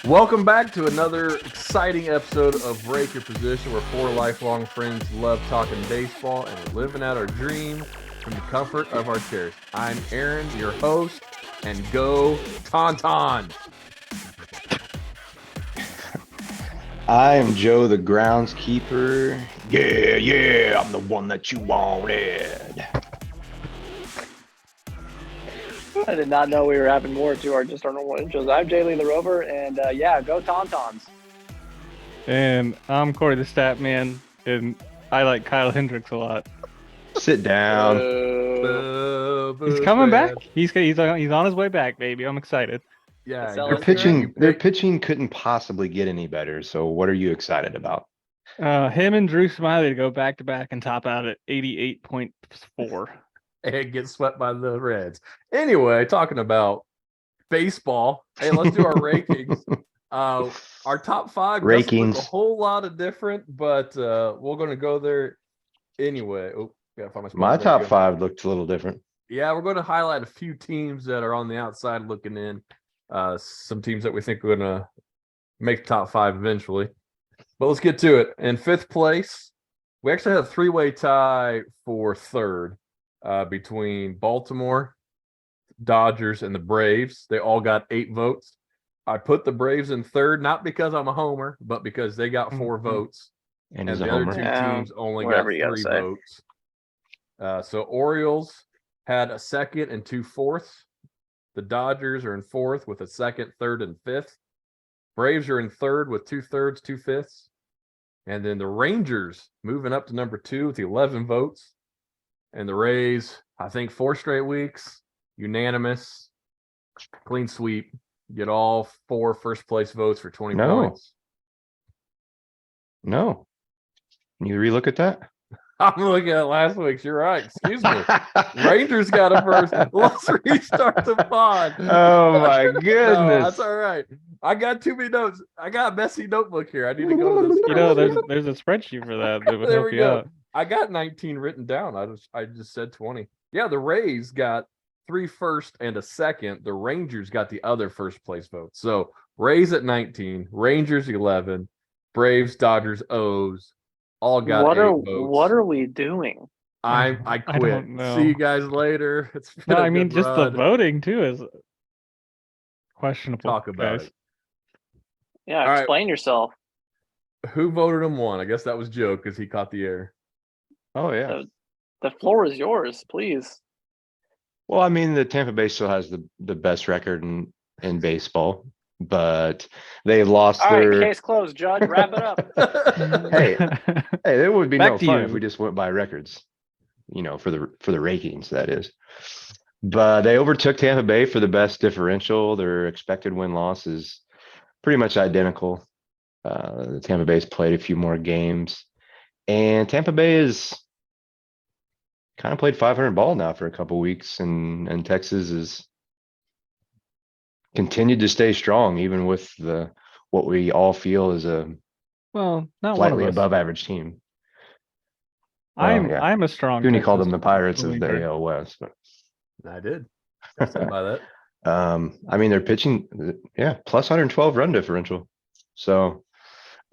Welcome back to another exciting episode of Rake Your Position, where four lifelong friends love talking baseball and living out our dream from the comfort of our chairs. I'm Aaron, your host, and go Tauntaun. I am Joe, the groundskeeper. Yeah, I'm the one that you wanted. I did not know we were having more to our normal intros. I'm Jay Lee the Rover, and go Tauntauns. And I'm Corey the Stat Man, and I like Kyle Hendricks a lot. Sit down. He's coming back. He's on his way back, baby. I'm excited. Yeah, Their pitching couldn't possibly get any better. So what are you excited about? Him and Drew Smiley to go back to back and top out at 88.4. And get swept by the Reds. Anyway, talking about baseball. Hey, let's do our rankings. Our top five rankings, a whole lot of different, but we're going to go there anyway. Oh, gotta find my top five looked a little different. Yeah, we're going to highlight a few teams that are on the outside looking in. Some teams that we think are going to make the top five eventually. But let's get to it. In fifth place, we actually had a three-way tie for third between Baltimore, Dodgers, and the Braves. They all got 8 votes. I put the Braves in third, not because I'm a homer, but because they got 4 votes. And the other two teams only got 3 votes. So Orioles had a second and 2 fourths. The Dodgers are in fourth with a second, third, and fifth. Braves are in third with 2/3, 2/5. And then the Rangers moving up to number 2 with 11 votes. And the Rays, I think 4 straight weeks, unanimous, clean sweep, get all 4 first place votes for 20 points. No. Can you relook at that? I'm looking at last week's. You're right. Excuse me. Rangers got a first. Let's restart the pod. Oh, my goodness. No, that's all right. I got too many notes. I got a messy notebook here. I need to go to this. There's a spreadsheet for that would there help we you go. out. I got 19 written down. I just said 20. Yeah, the Rays got 3 first and a second. The Rangers got the other first place votes. So Rays at 19, Rangers 11, Braves, Dodgers, O's all got 8 votes. What are we doing? I quit. I don't know. See you guys later. It's been No, I mean just the voting too is questionable. Talk about it. Yeah, all explain yourself. Who voted him one? I guess that was Joe because he caught the air. Oh, yeah. The floor is yours, please. Well, I mean, the Tampa Bay still has the best record in baseball, but they lost All their... right, case closed, Judge. Wrap it up. Hey, there would be no fun you. if we just went by records, for the rankings, that is. But they overtook Tampa Bay for the best differential. Their expected win-loss is pretty much identical. The Tampa Bay's played a few more games, and Tampa Bay is kind of played 500 ball now for a couple weeks, and Texas is continued to stay strong, even with what we all feel is a not slightly one of us. above average team. I'm a strong. Cooney Texas called them the Pirates of believer. the AL West, but I did. I stand by that. I mean, they're pitching, plus 112 run differential. So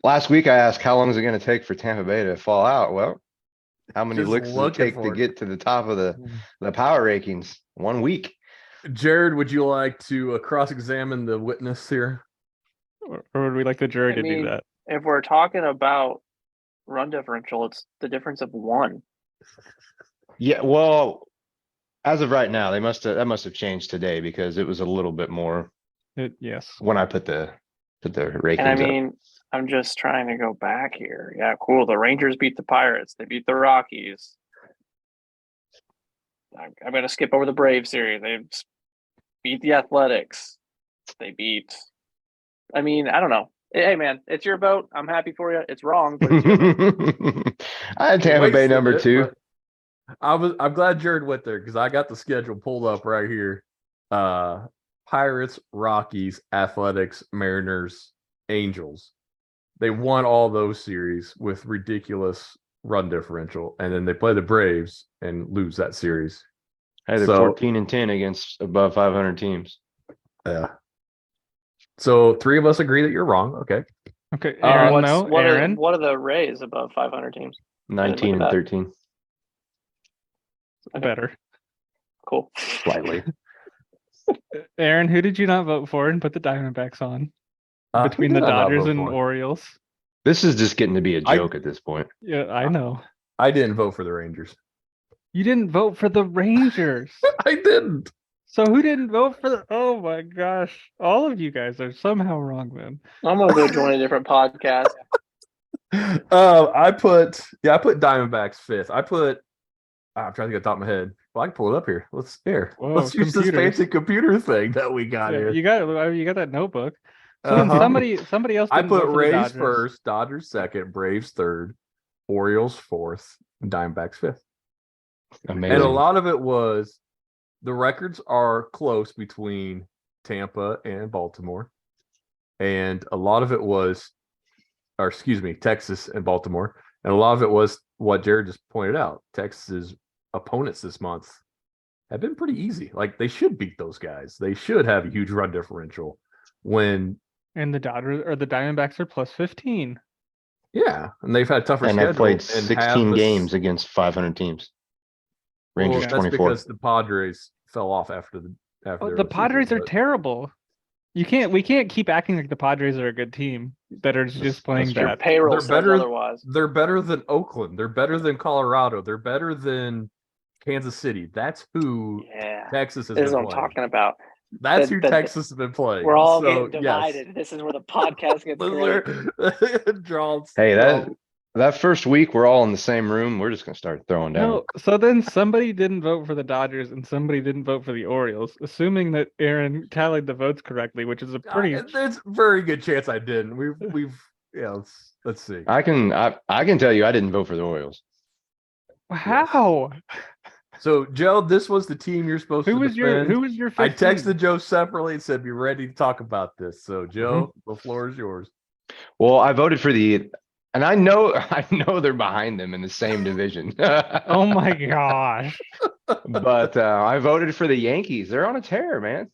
last week I asked how long is it going to take for Tampa Bay to fall out? Well, how many Just licks does it take to get to the top of the power rankings? 1 week. Jared, would you like to cross-examine the witness here? Or would we like the jury to do that? If we're talking about run differential, it's the difference of 1. Yeah, well, as of right now, that must have changed today because it was a little bit more. Yes. When I put the rankings. And I mean, I'm just trying to go back here. Yeah, cool. The Rangers beat the Pirates. They beat the Rockies. I'm going to skip over the Braves series. They beat the Athletics. They beat. I mean, I don't know. Hey, man, it's your vote. I'm happy for you. It's wrong, but it's your vote. I had Tampa Bay number 2. I'm glad Jared went there because I got the schedule pulled up right here. Pirates, Rockies, Athletics, Mariners, Angels. They won all those series with ridiculous run differential, and then they play the Braves and lose that series. Hey, they're 14-10 against above 500 teams. Yeah. So 3 of us agree that you're wrong. Okay. Okay, Aaron, What's no, what Aaron. are what are the Rays above 500 teams? 19 and that. 13, Okay. Better. Cool. slightly. Aaron, who did you not vote for and put the Diamondbacks on? Who Between did the I not Dodgers vote and for? Orioles. This is just getting to be a I- joke at this point. Yeah, I know. I didn't vote for the Rangers. You didn't vote for the Rangers. I didn't. So who didn't vote for the? Oh my gosh! All of you guys are somehow wrong, then. I'm gonna go join a different podcast. I put Diamondbacks 5th. I'm trying to get the top of my head. Well, I can pull it up here. Let's Whoa, use this computers. fancy computer thing that we got Yeah, here. you got that notebook. So then Uh-huh. somebody else. I Didn't put vote for the Rays Dodgers. first, Dodgers second, Braves third, Orioles fourth, and Diamondbacks fifth. Amazing. And a lot of it was the records are close between Tampa and Baltimore. And a lot of it was, or excuse me, Texas and Baltimore. And a lot of it was what Jared just pointed out. Texas's opponents this month have been pretty easy. Like they should beat those guys. They should have a huge run differential when And the Dodgers or the Diamondbacks are plus 15. yeah, and they've had tougher And schedule they've played and have 16 the- games against 500 teams. Rangers that's 24. because the Padres fell off after the after The Padres are terrible. We can't keep acting like the Padres are a good team that are just playing That's true. Your bad. payroll They're says better- otherwise. They're better than Oakland. They're better than Colorado. They're better than Kansas City. That's who Yeah, Texas has this is been what I'm playing. talking about. That's the- who the- Texas has been playing. We're all So, getting divided. Yes. This is where the podcast gets great. Draws. Hey, that first week we're all in the same room. We're just gonna start throwing down. No, so then somebody didn't vote for the Dodgers and somebody didn't vote for the Orioles, assuming that Aaron tallied the votes correctly, which is a pretty. There's a very good chance I didn't. We've yeah. Let's see. I can tell you I didn't vote for the Orioles. How? So Joe, this was the team you're supposed Who to was your defend. Who was your? I 15? texted Joe separately and said, "Be ready to talk about this." So Joe, the floor is yours. Well, I voted for and I know they're behind them in the same division. Oh my gosh! But I voted for the Yankees. They're on a tear, man.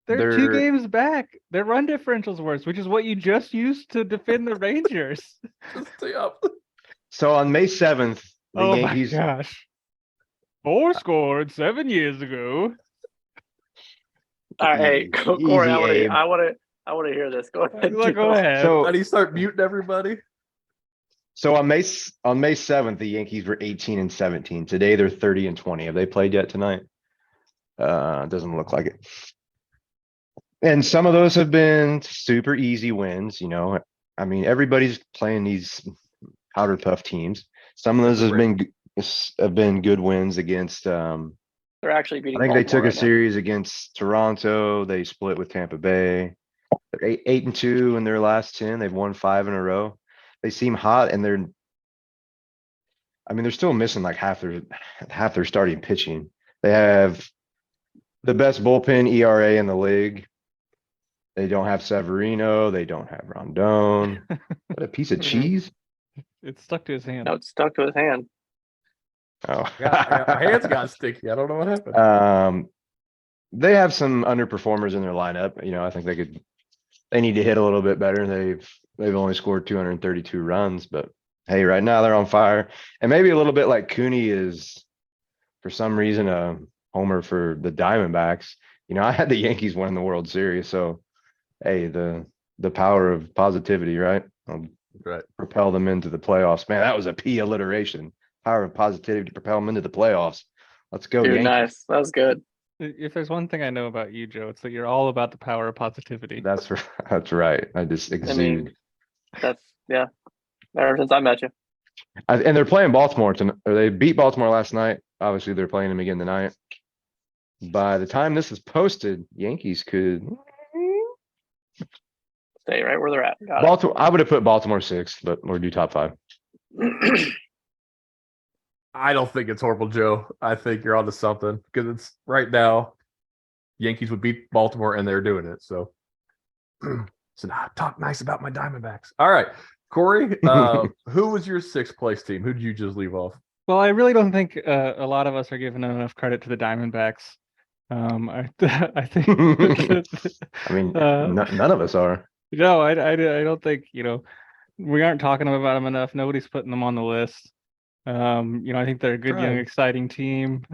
They're 2 games back. Their run differential's worse, which is what you just used to defend the Rangers. Just stay up. So on May 7th, the Oh Yankees. my gosh! 4 scored 7 years ago. All right, hey, Easy, Corey, Abe. I want to hear this. Go ahead. Go Joe. ahead. So How do you start muting everybody? So on May 7th, the Yankees were 18 and 17. Today they're 30 and 20. Have they played yet tonight? Doesn't look like it. And some of those have been super easy wins, you know. I mean, everybody's playing these powder puff teams. Some of those have been good wins against They're actually beating. I think they Baltimore took a right now. series against Toronto. They split with Tampa Bay. They're 8-2 in their last 10. They've won 5 in a row. They seem hot, and they're still missing like half their starting pitching. They have the best bullpen ERA in the league. They don't have Severino. They don't have Rondon. What a piece of cheese. It's stuck to his hand. No, it's stuck to his hand. Oh, My hands got sticky. I don't know what happened. They have some underperformers in their lineup. You know, I think they need to hit a little bit better. They've only scored 232 runs, but hey, right now they're on fire. And maybe a little bit like Cooney is, for some reason, a homer for the Diamondbacks. You know, I had the Yankees win the World Series, so hey, the power of positivity, right? Right. Propel them into the playoffs. Man, that was a P alliteration. Power of positivity to propel them into the playoffs. Let's go, Dude, Yankees. nice. That was good. If there's one thing I know about you, Joe, it's that you're all about the power of positivity. That's right. I just exude. That's yeah. Ever since I met you. And they're playing Baltimore tonight, or they beat Baltimore last night. Obviously, they're playing them again tonight. By the time this is posted, Yankees could Stay right where they're at. Got Baltimore. I would have put Baltimore 6th, but we'll do top 5. it. I don't think it's horrible, Joe. I think you're onto something because it's right now. Yankees would beat Baltimore, and they're doing it. So, talk nice about my Diamondbacks. All right, Corey. Who was your 6th place team? Who did you just leave off? Well, I really don't think a lot of us are giving enough credit to the Diamondbacks. I think. I mean, uh, none of us are. no, I don't think we aren't talking about them enough. Nobody's putting them on the list. I think they're a good, young, Trying. exciting team.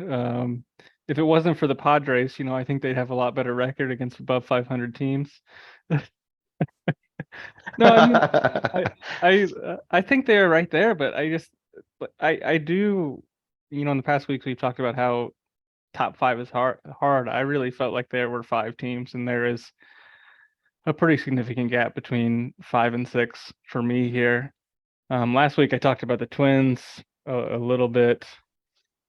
If it wasn't for the Padres, I think they'd have a lot better record against above 500 teams. No, I mean, I think they're right there, but I do, in the past weeks we've talked about how top five is hard. I really felt like there were 5 teams, and there is a pretty significant gap between 5 and 6 for me here. Last week I talked about the Twins a little bit.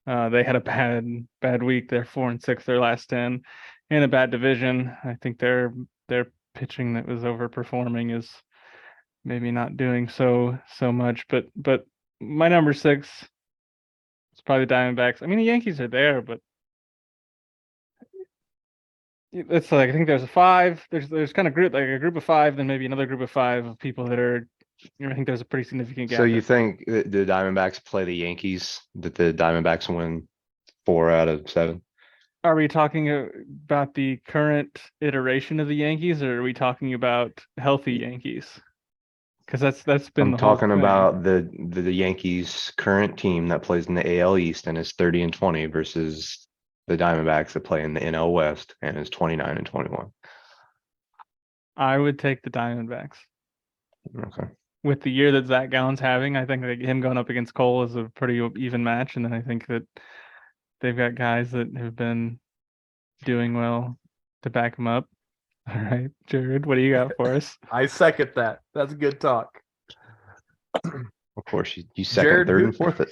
They had a bad week. They're 4-6 their last 10 in a bad division. I think their pitching that was overperforming is maybe not doing so much. But my number 6 is probably the Diamondbacks. I mean, the Yankees are there, but it's like I think there's a 5. There's kind of a group of 5, then maybe another group of 5 of people that are. I think there's a pretty significant gap. So you think that the Diamondbacks play the Yankees, that the Diamondbacks win 4 out of 7? Are we talking about the current iteration of the Yankees, or are we talking about healthy Yankees? Because that's been I'm the whole talking thing. about the Yankees current team that plays in the AL East and is 30-20 versus the Diamondbacks that play in the NL West and is 29-21. I would take the Diamondbacks. Okay. With the year that Zach Gallen's having, I think that him going up against Cole is a pretty even match, and then I think that they've got guys that have been doing well to back them up. All right, Jared, what do you got for us? I second that. That's good talk. Of course, you second, Jared, third, who- and fourth it.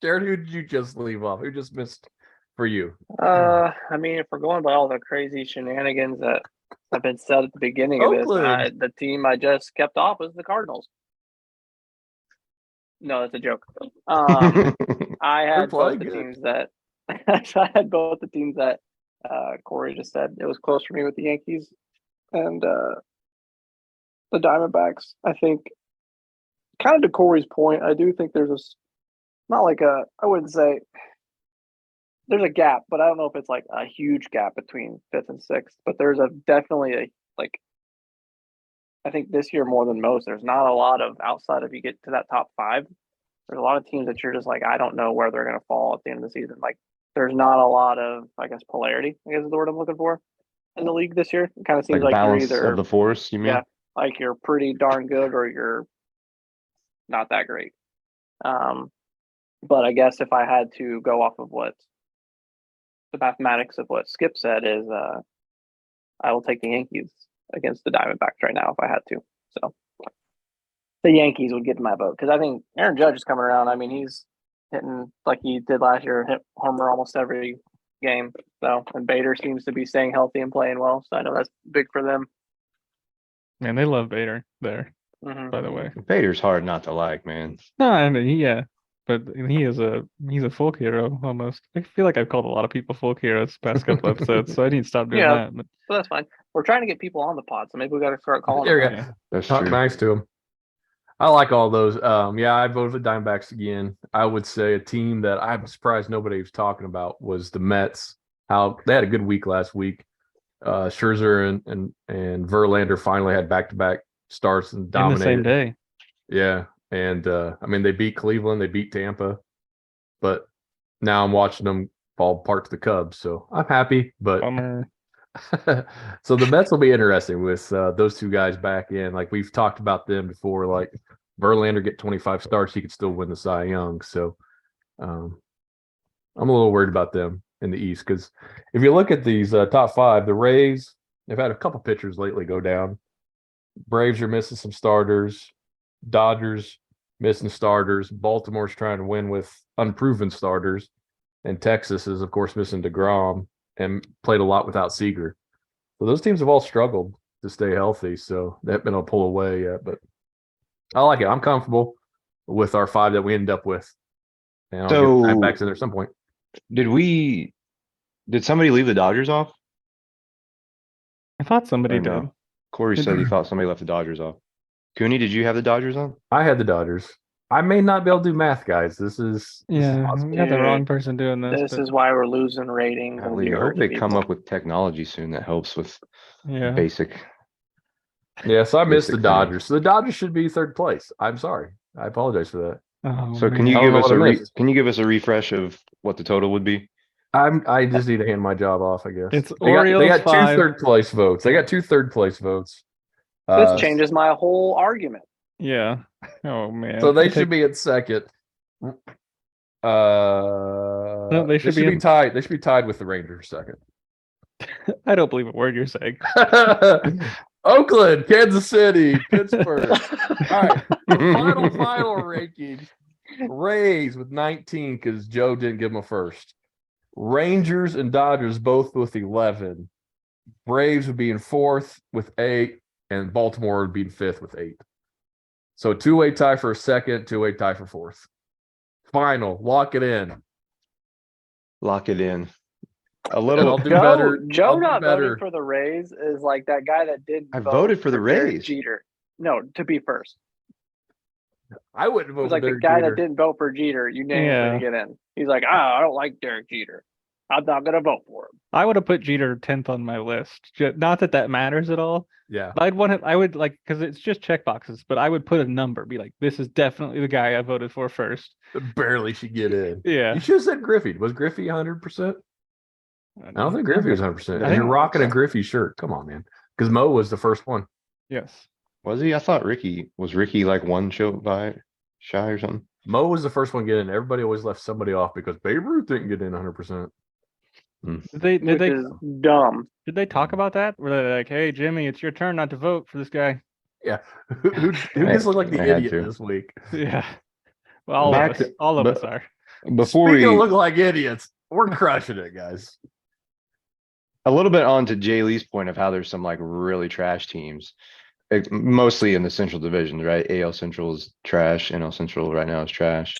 Jared, who did you just leave off? Who just missed for you? I mean, if we're going by all the crazy shenanigans that have been said at the beginning of Oakland. this, the team I just kept off was the Cardinals. No, that's a joke. I had both playing the good. teams that I had both the teams that Corey just said. It was close for me with the Yankees and the Diamondbacks. I think, kind of to Corey's point, I do think there's not like I wouldn't say there's a gap, but I don't know if it's like a huge gap between 5th and 6th. But there's definitely a I think this year more than most, there's not a lot of outside of you get to that top 5. There's a lot of teams that you're just like, I don't know where they're going to fall at the end of the season. Like, there's not a lot of, I guess, polarity, I guess is the word I'm looking for in the league this year. It kind of seems Like like you're balance either, of the force, you mean? yeah, like you're pretty darn good or you're not that great. But I guess if I had to go off of what the mathematics of what Skip said is, I will take the Yankees against the Diamondbacks right now if I had to. So the Yankees would get my vote because I think Aaron Judge is coming around. I mean, he's hitting like he did last year, hit homer almost every game. So, and Bader seems to be staying healthy and playing well. So I know that's big for them. Man, they love Bader there. Mm-hmm. By the way, Bader's hard not to like, man. no, I mean, yeah, but he's a folk hero almost. I feel like I've called a lot of people folk heroes the past couple episodes, so I need to stop doing that. But that's fine. We're trying to get people on the pod, so maybe we got to start calling. There you them. go. yeah. That's Talk true. nice to him. I like all those. Yeah, I voted for the Diamondbacks again. I would say a team that I'm surprised nobody was talking about was the Mets. How they had a good week last week. Scherzer and Verlander finally had back-to-back starts and In the dominated. same day. Yeah, and I mean they beat Cleveland, they beat Tampa, but now I'm watching them fall apart to the Cubs, so I'm happy. But Bummer. so the Mets will be interesting with those two guys back in. Like we've talked about them before. Like Verlander get 25 starts, he could still win the Cy Young. So I'm a little worried about them in the East because if you look at these top 5, the Rays they've had a couple pitchers lately go down. Braves are missing some starters. Dodgers missing starters. Baltimore's trying to win with unproven starters, and Texas is of course missing DeGrom and played a lot without Seager. So those teams have all struggled to stay healthy. So they haven't been able to pull away yet. But I like it. I'm comfortable with our 5 that we ended up with. And I'll get Diamondbacks in there at some point. Did somebody leave the Dodgers off? I thought somebody Or no? did. Corey said he thought somebody left the Dodgers off. Cooney, did you have the Dodgers on? I had the Dodgers. I may not be able to do math, guys. This is Yeah, possible. we got the Dude, wrong person doing this. This but is why we're losing ratings and Golly, I viewers. hope they come people. up with technology soon that helps with yeah. basic. Yeah, so I missed the Basic Dodgers. things. So the Dodgers should be third place. I'm sorry. I apologize for that. Oh, So can man. you I don't give know us what a I missed. can you give us a refresh of what the total would be? I just need to hand my job off, I guess. It's they got Orioles two 5. third place votes. They got 2 third place votes. This changes my whole argument. Yeah. Oh man. So they I should think- be at second. No, they should be in- tied. They should be tied with the Rangers second. I don't believe a word you're saying. Oakland, Kansas City, Pittsburgh. All right, the final ranking. Rays with 19 because Joe didn't give them a first. Rangers and Dodgers both with 11. Braves would be in fourth with 8, and Baltimore would be in fifth with 8. So 2-way tie for a second, 2-way tie for fourth. Final, lock it in. Lock it in. A And little. I'll do better. Joe I'll do not better. voting for the Rays is like that guy that didn't. I vote voted for the Derek Rays. Jeter. No, to be first. I wouldn't It vote was for like the Derek guy Jeter. that didn't vote for Jeter. You named Yeah. him to get in. He's like, I don't like Derek Jeter. I'm not gonna vote for him. I would have put Jeter 10th on my list. Not that that matters at all. Yeah. But I would like, because it's just check boxes, but I would put a number, be like, this is definitely the guy I voted for first. Barely should get in. Yeah. You should have said Griffey. Was Griffey 100%? I don't think Griffey was 100%. I And you're think- rocking a Griffey shirt. Come on, man. Because Mo was the first one. Yes. Was he? I thought Ricky like one show by shy or something. Mo was the first one to get in. Everybody always left somebody off because Babe Ruth didn't get in 100%. Did Which they is dumb. did they talk about that? Were they like, hey Jimmy, it's your turn not to vote for this guy? Who just looked like the I had idiot to. this week? Yeah. Well, all Back of us, to- all of but- us are. Before Speaking we of look like idiots, we're crushing it, guys. a little bit on to Jay Lee's point of how there's some like really trash teams, mostly in the Central Division, right? AL Central is trash. NL Central right now is trash.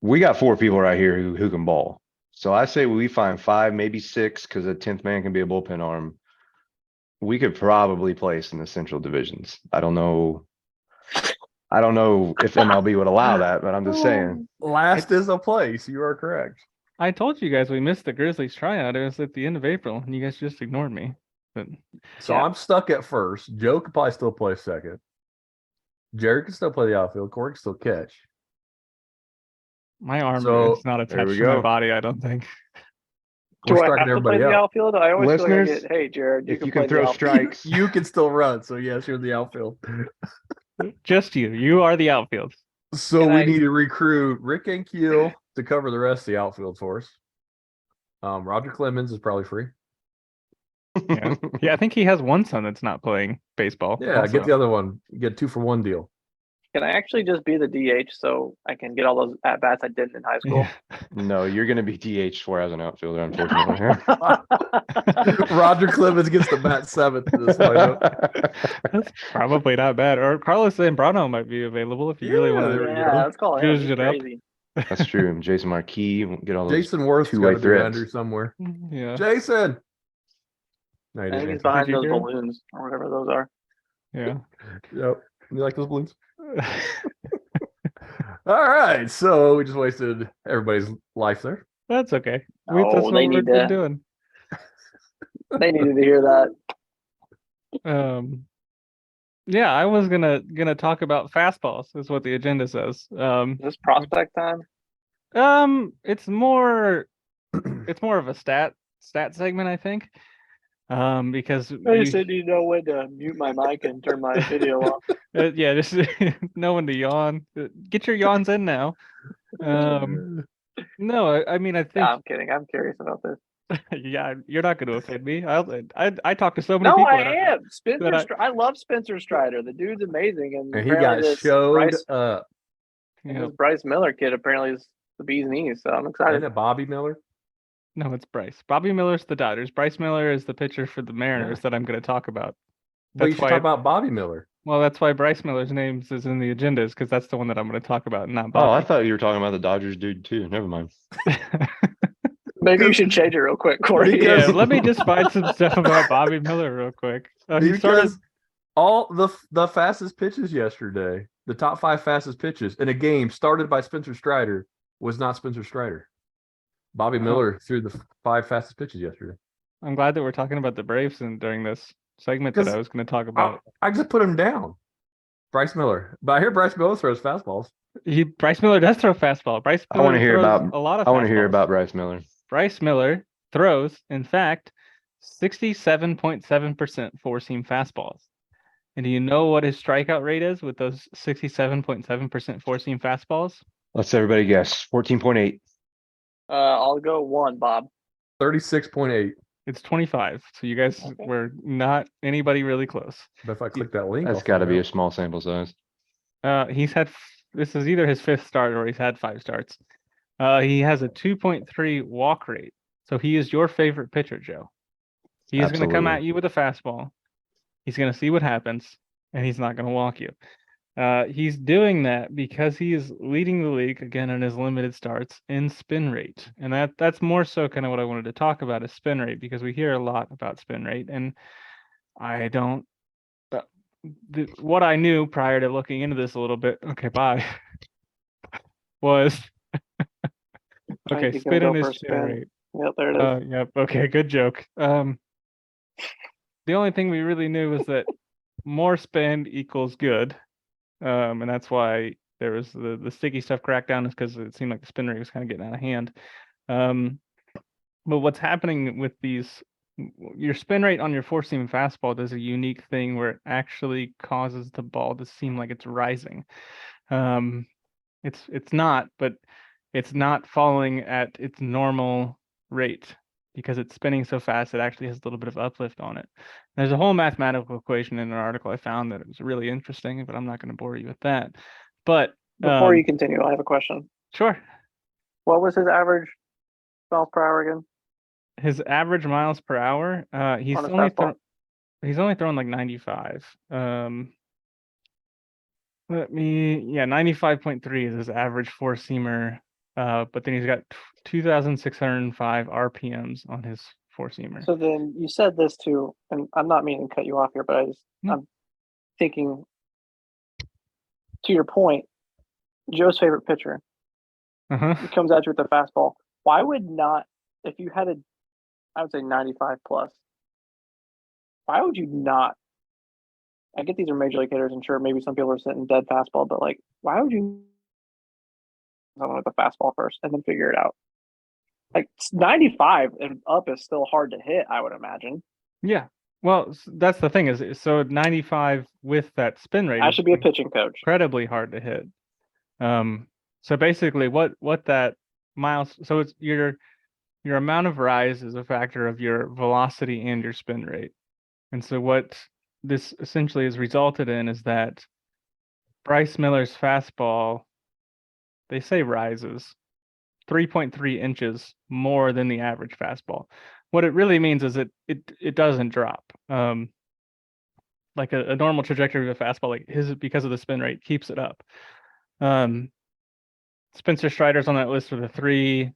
We got 4 people right here who can ball. So I say we find 5, maybe 6, because a 10th man can be a bullpen arm. We could probably place in the Central Divisions. I don't know if MLB would allow that, but I'm just saying. Last is a place. You are correct. I told you guys we missed the Grizzlies tryout. It was at the end of April, and you guys just ignored me. But So Yeah. I'm stuck at first. Joe could probably still play second. Jared can still play the outfield. Corey can still catch. my arm So, is not there attached we to my go. body, I don't think. Do We're I striking have to play everybody the out. outfield? I always feel Listeners, like I get, hey Jared, If you play can the throw outfield. strikes, You can still run. So yes, you're in the outfield. Just you. You are the outfield. So Can we I- need to recruit Rick and Keel to cover the rest of the outfield for us. Roger Clemens is probably free. Yeah. Yeah, I think he has one son that's not playing baseball. Yeah, also. get the other one. You get 2-for-1 deal. Can I actually just be the DH so I can get all those at bats I didn't in high school? Yeah. no, you're going to be DH for as an outfielder, unfortunately. Roger Clemens gets the bat 7th in this lineup. That's probably not bad. Or Carlos Zambrano might be available if you really Yeah, want there we to. go. Yeah, let's call him. Zhuzh He's it up. crazy. That's true. Jason Marquis, get all those. Jason Worth's got two-way to be threats. under somewhere. Yeah. Jason. No, he I think didn't he's answer. behind Did you those hear him? balloons or whatever those are. Yeah. Yep. You like those balloons? All right. So we just wasted everybody's life there. That's okay. Oh, That's what they we've need been to- doing. They needed to hear that. Yeah, I was gonna talk about fastballs, is what the agenda says. Is this prospect time? It's more of a stat segment, I think. Because I we- just didn't even know when to mute my mic and turn my video off. yeah, just know when to yawn. Get your yawns in now. No, I mean, I think Yeah, I'm kidding. I'm curious about this. yeah, you're not going to offend me. I talk to so many No, people. I and am. Spencer, that I love Spencer Strider. The dude's amazing, and And he apparently got this showed Bryce, up. and Yeah. this Bryce Miller kid apparently is the bee's knees. So I'm Isn't excited. it Bobby Miller? No, it's Bryce. Bobby Miller's the Dodgers. Bryce Miller is the pitcher for the Mariners that I'm going to talk about. But you That's should why. talk about Bobby Miller. Well, that's why Bryce Miller's name is in the agendas, because that's the one that I'm going to talk about, not Oh, I Bobby. thought you were talking about the Dodgers dude too. Never mind. Maybe you should change it real quick, Corey. Yeah, let me just find some stuff about Bobby Miller real quick. He started. Because all the fastest pitches yesterday the top 5 fastest pitches in a game started by Spencer Strider was not Spencer Strider. Bobby Miller threw the 5 fastest pitches yesterday. I'm glad that we're talking about the Braves and during this segment that I was going to talk about. I just put him down. Bryce Miller. But I hear Bryce Miller throws fastballs. Bryce Miller does throw fastball. Bryce Miller I want to hear throws about a lot of I want to hear fastballs. about Bryce Miller. Bryce Miller throws, in fact, 67.7% four-seam fastballs. And do you know what his strikeout rate is with those 67.7% four-seam fastballs? Let's everybody guess. 14.8. I'll go 1, Bob. 36.8. It's 25. So you guys were not anybody really close. But if I click that link, That's got to be a small sample size. He's had, this is either his 5th start or he's had 5 starts. He has a 2.3 walk rate. So he is your favorite pitcher, Joe. He is going to come Absolutely. at you with a fastball. He's going to see what happens, and he's not going to walk you. He's doing that because he is leading the league again in his limited starts in spin rate, and that's more so kind of what I wanted to talk about is spin rate, because we hear a lot about spin rate, and I don't. What I knew prior to looking into this a little bit, okay, bye, was okay. Spin is spin rate. Yep, there it is. Yep. Okay, good joke. The only thing we really knew was that more spin equals good. And that's why there was the sticky stuff crackdown, is because it seemed like the spin rate was kind of getting out of hand. But what's happening with these, your spin rate on your four-seam fastball does a unique thing where it actually causes the ball to seem like it's rising. It's not, but it's not falling at its normal rate. Because it's spinning so fast, it actually has a little bit of uplift on it. There's a whole mathematical equation in an article I found that was really interesting, but I'm not going to bore you with that. But before you continue, I have a question. Sure. What was his average miles per hour again? His average miles per hour, he's only throwing like 95. 95.3 is his average four-seamer. But then he's got 2,605 RPMs on his four-seamer. So then you said this too, and I'm not meaning to cut you off here, but I'm thinking, to your point, Joe's favorite pitcher. He comes at you with the fastball. Why would not, if you had I would say 95 plus, why would you not? I get these are major league hitters, and sure, maybe some people are sitting dead fastball, but like, why would you someone with a fastball first and then figure it out? Like 95 and up is still hard to hit, I would imagine. Yeah. Well, that's the thing is, so 95 with that spin rate. I should be a pitching coach. Incredibly hard to hit. So basically what that miles, so it's your amount of rise is a factor of your velocity and your spin rate. And so what this essentially has resulted in is that Bryce Miller's fastball, they say rises 3.3 inches more than the average fastball. What it really means is it doesn't drop. Like a normal trajectory of a fastball, like his, because of the spin rate, keeps it up. Spencer Strider's on that list with a 3,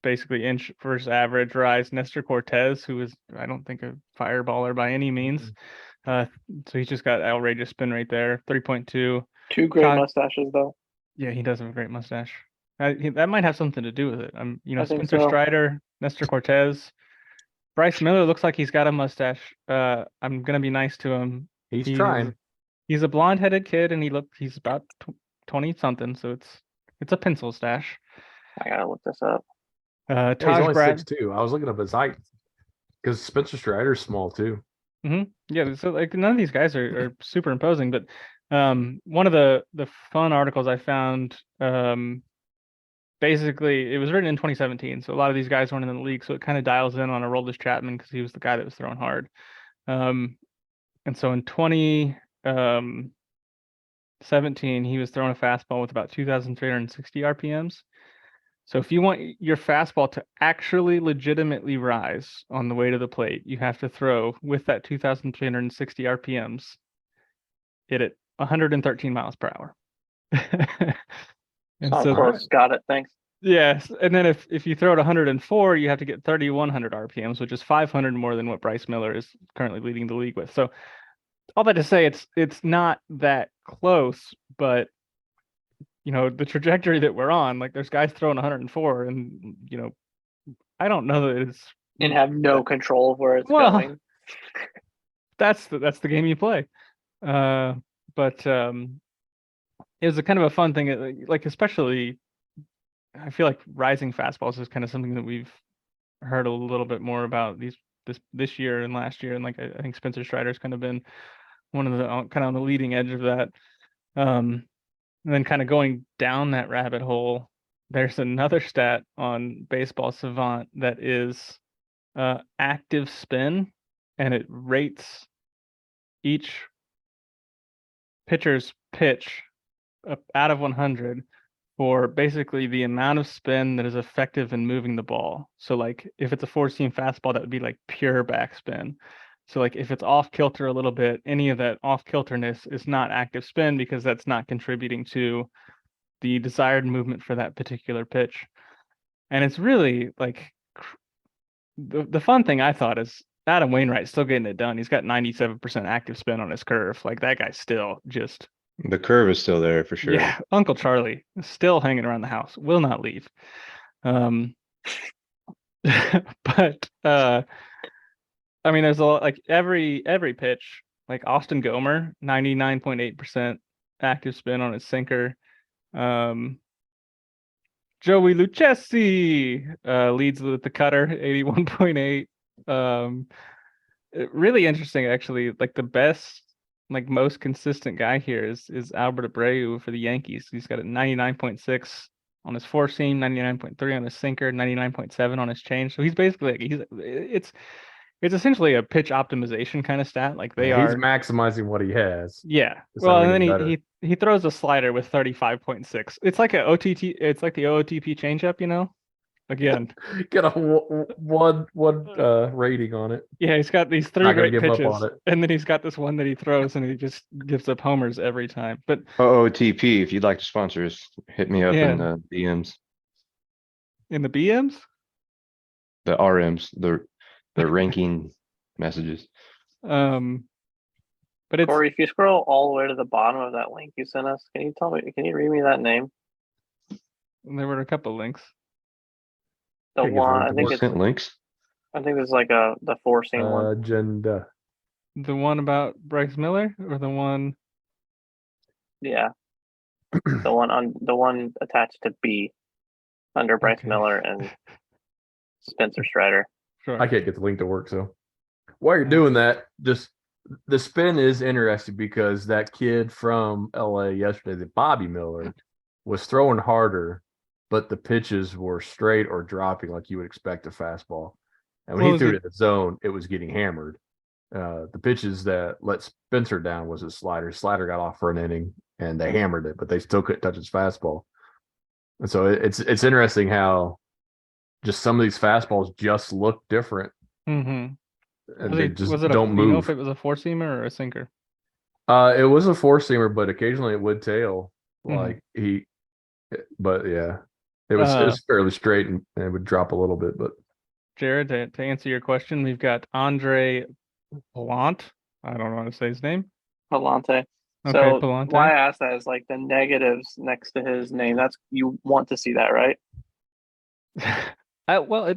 basically inch versus average rise. Nestor Cortez, who is, I don't think, a fireballer by any means. So he's just got outrageous spin rate there, 3.2. 2 great mustaches, though. Yeah, he does have a great mustache. That might have something to do with it. Spencer so. Strider, Nestor Cortez, Bryce Miller looks like he's got a mustache. I'm gonna be nice to him. He's trying. He's a blonde-headed kid, and he's about 20 something, so it's a pencil stash. I gotta look this up. He's only 6'2". I was looking up his height because Spencer Strider's small too. Yeah, so like none of these guys are super imposing, but one of the fun articles I found, basically it was written in 2017, so a lot of these guys weren't in the league, so it kind of dials in on Aroldis Chapman because he was the guy that was throwing hard. And so in 2017, he was throwing a fastball with about 2,360 RPMs. So if you want your fastball to actually legitimately rise on the way to the plate, you have to throw with that 2,360 RPMs, hit it 113 miles per hour. And so close. Got it. Thanks. Yes, and then if you throw it 104, you have to get 3,100 RPMs, which is 500 more than what Bryce Miller is currently leading the league with. So all that to say, it's not that close, but the trajectory that we're on, like there's guys throwing 104, and I don't know that it's And have no control of where it's Well, going. that's the game you play. But it was a kind of a fun thing, like especially I feel like rising fastballs is kind of something that we've heard a little bit more about this year and last year, and like I think Spencer Strider's kind of been one of the kind of on the leading edge of that. And then kind of going down that rabbit hole, there's another stat on Baseball Savant that is active spin, and it rates each pitcher's pitch out of 100 for basically the amount of spin that is effective in moving the ball. So like if it's a four-seam fastball, that would be like pure backspin. So like if it's off kilter a little bit, any of that off kilterness is not active spin because that's not contributing to the desired movement for that particular pitch. And it's really like the fun thing I thought is Adam Wainwright's still getting it done. He's got 97% active spin on his curve. Like that guy's still just The curve is still there for sure. Yeah, Uncle Charlie is still hanging around the house, will not leave. But I mean, there's a lot, like every pitch, like Austin Gomer, 99.8% active spin on his sinker. Joey Lucchesi leads with the cutter, 81.8. Really interesting, actually. Like the best, like most consistent guy here is Albert Abreu for the Yankees. He's got a 99.6 on his four seam, 99.3 on his sinker, 99.7 on his change. So he's basically like it's essentially a pitch optimization kind of stat. Like he's maximizing what he has. Yeah. Well, and then he throws a slider with 35.6. It's like it's like the OOTP changeup, Again, get a one rating on it. Yeah, he's got these three great pitches, and then he's got this one that he throws, and he just gives up homers every time. But OOTP, if you'd like to sponsor us, hit me up in the DMs. In the BMs? The RMs, the ranking messages. But Corey, if you scroll all the way to the bottom of that link you sent us, can you read me that name? There were a couple links. The one I think it's links. I think there's like the four-seam one. Agenda. The one about Bryce Miller, or the one? Yeah, the one attached to B under Bryce Miller and Spencer Strider. Sure. I can't get the link to work, so while you're doing that, just the spin is interesting because that kid from LA yesterday, the Bobby Miller, was throwing harder, but the pitches were straight or dropping like you would expect a fastball. And when he threw it in the zone, it was getting hammered. The pitches that let Spencer down was his slider. Slider got off for an inning and they hammered it, but they still couldn't touch his fastball. And so it's interesting how just some of these fastballs just look different. Mm-hmm. And they just don't move. You know if it was a four-seamer or a sinker? It was a four-seamer, but occasionally it would tail. Like but yeah. It was fairly straight and it would drop a little bit, but Jared, to answer your question, we've got Andre Pallant. I don't know how to say his name. Palante. Okay, so Palante. Why I asked that is like the negatives next to his name. That's you want to see that, right? Well,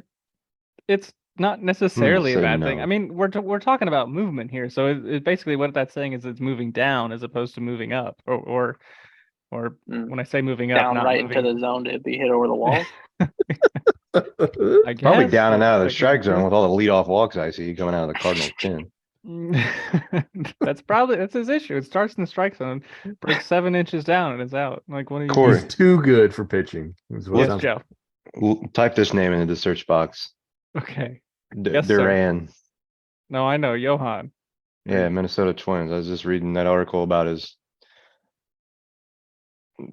it's not necessarily a bad thing. I mean, we're talking about movement here, so it basically what that's saying is it's moving down as opposed to moving up, or when I say moving up, down not right moving into the zone to be hit over the wall. I guess. Probably down and out of the strike zone with all the leadoff walks I see coming out of the Cardinals' pen. That's his issue. It starts in the strike zone, breaks 7 inches down, and is out. Like, what are you? Corey. He's too good for pitching. Yes, Joe. Type this name into the search box. Okay. Yes, Duran. Sir. No, I know Johan. Yeah, Minnesota Twins. I was just reading that article about his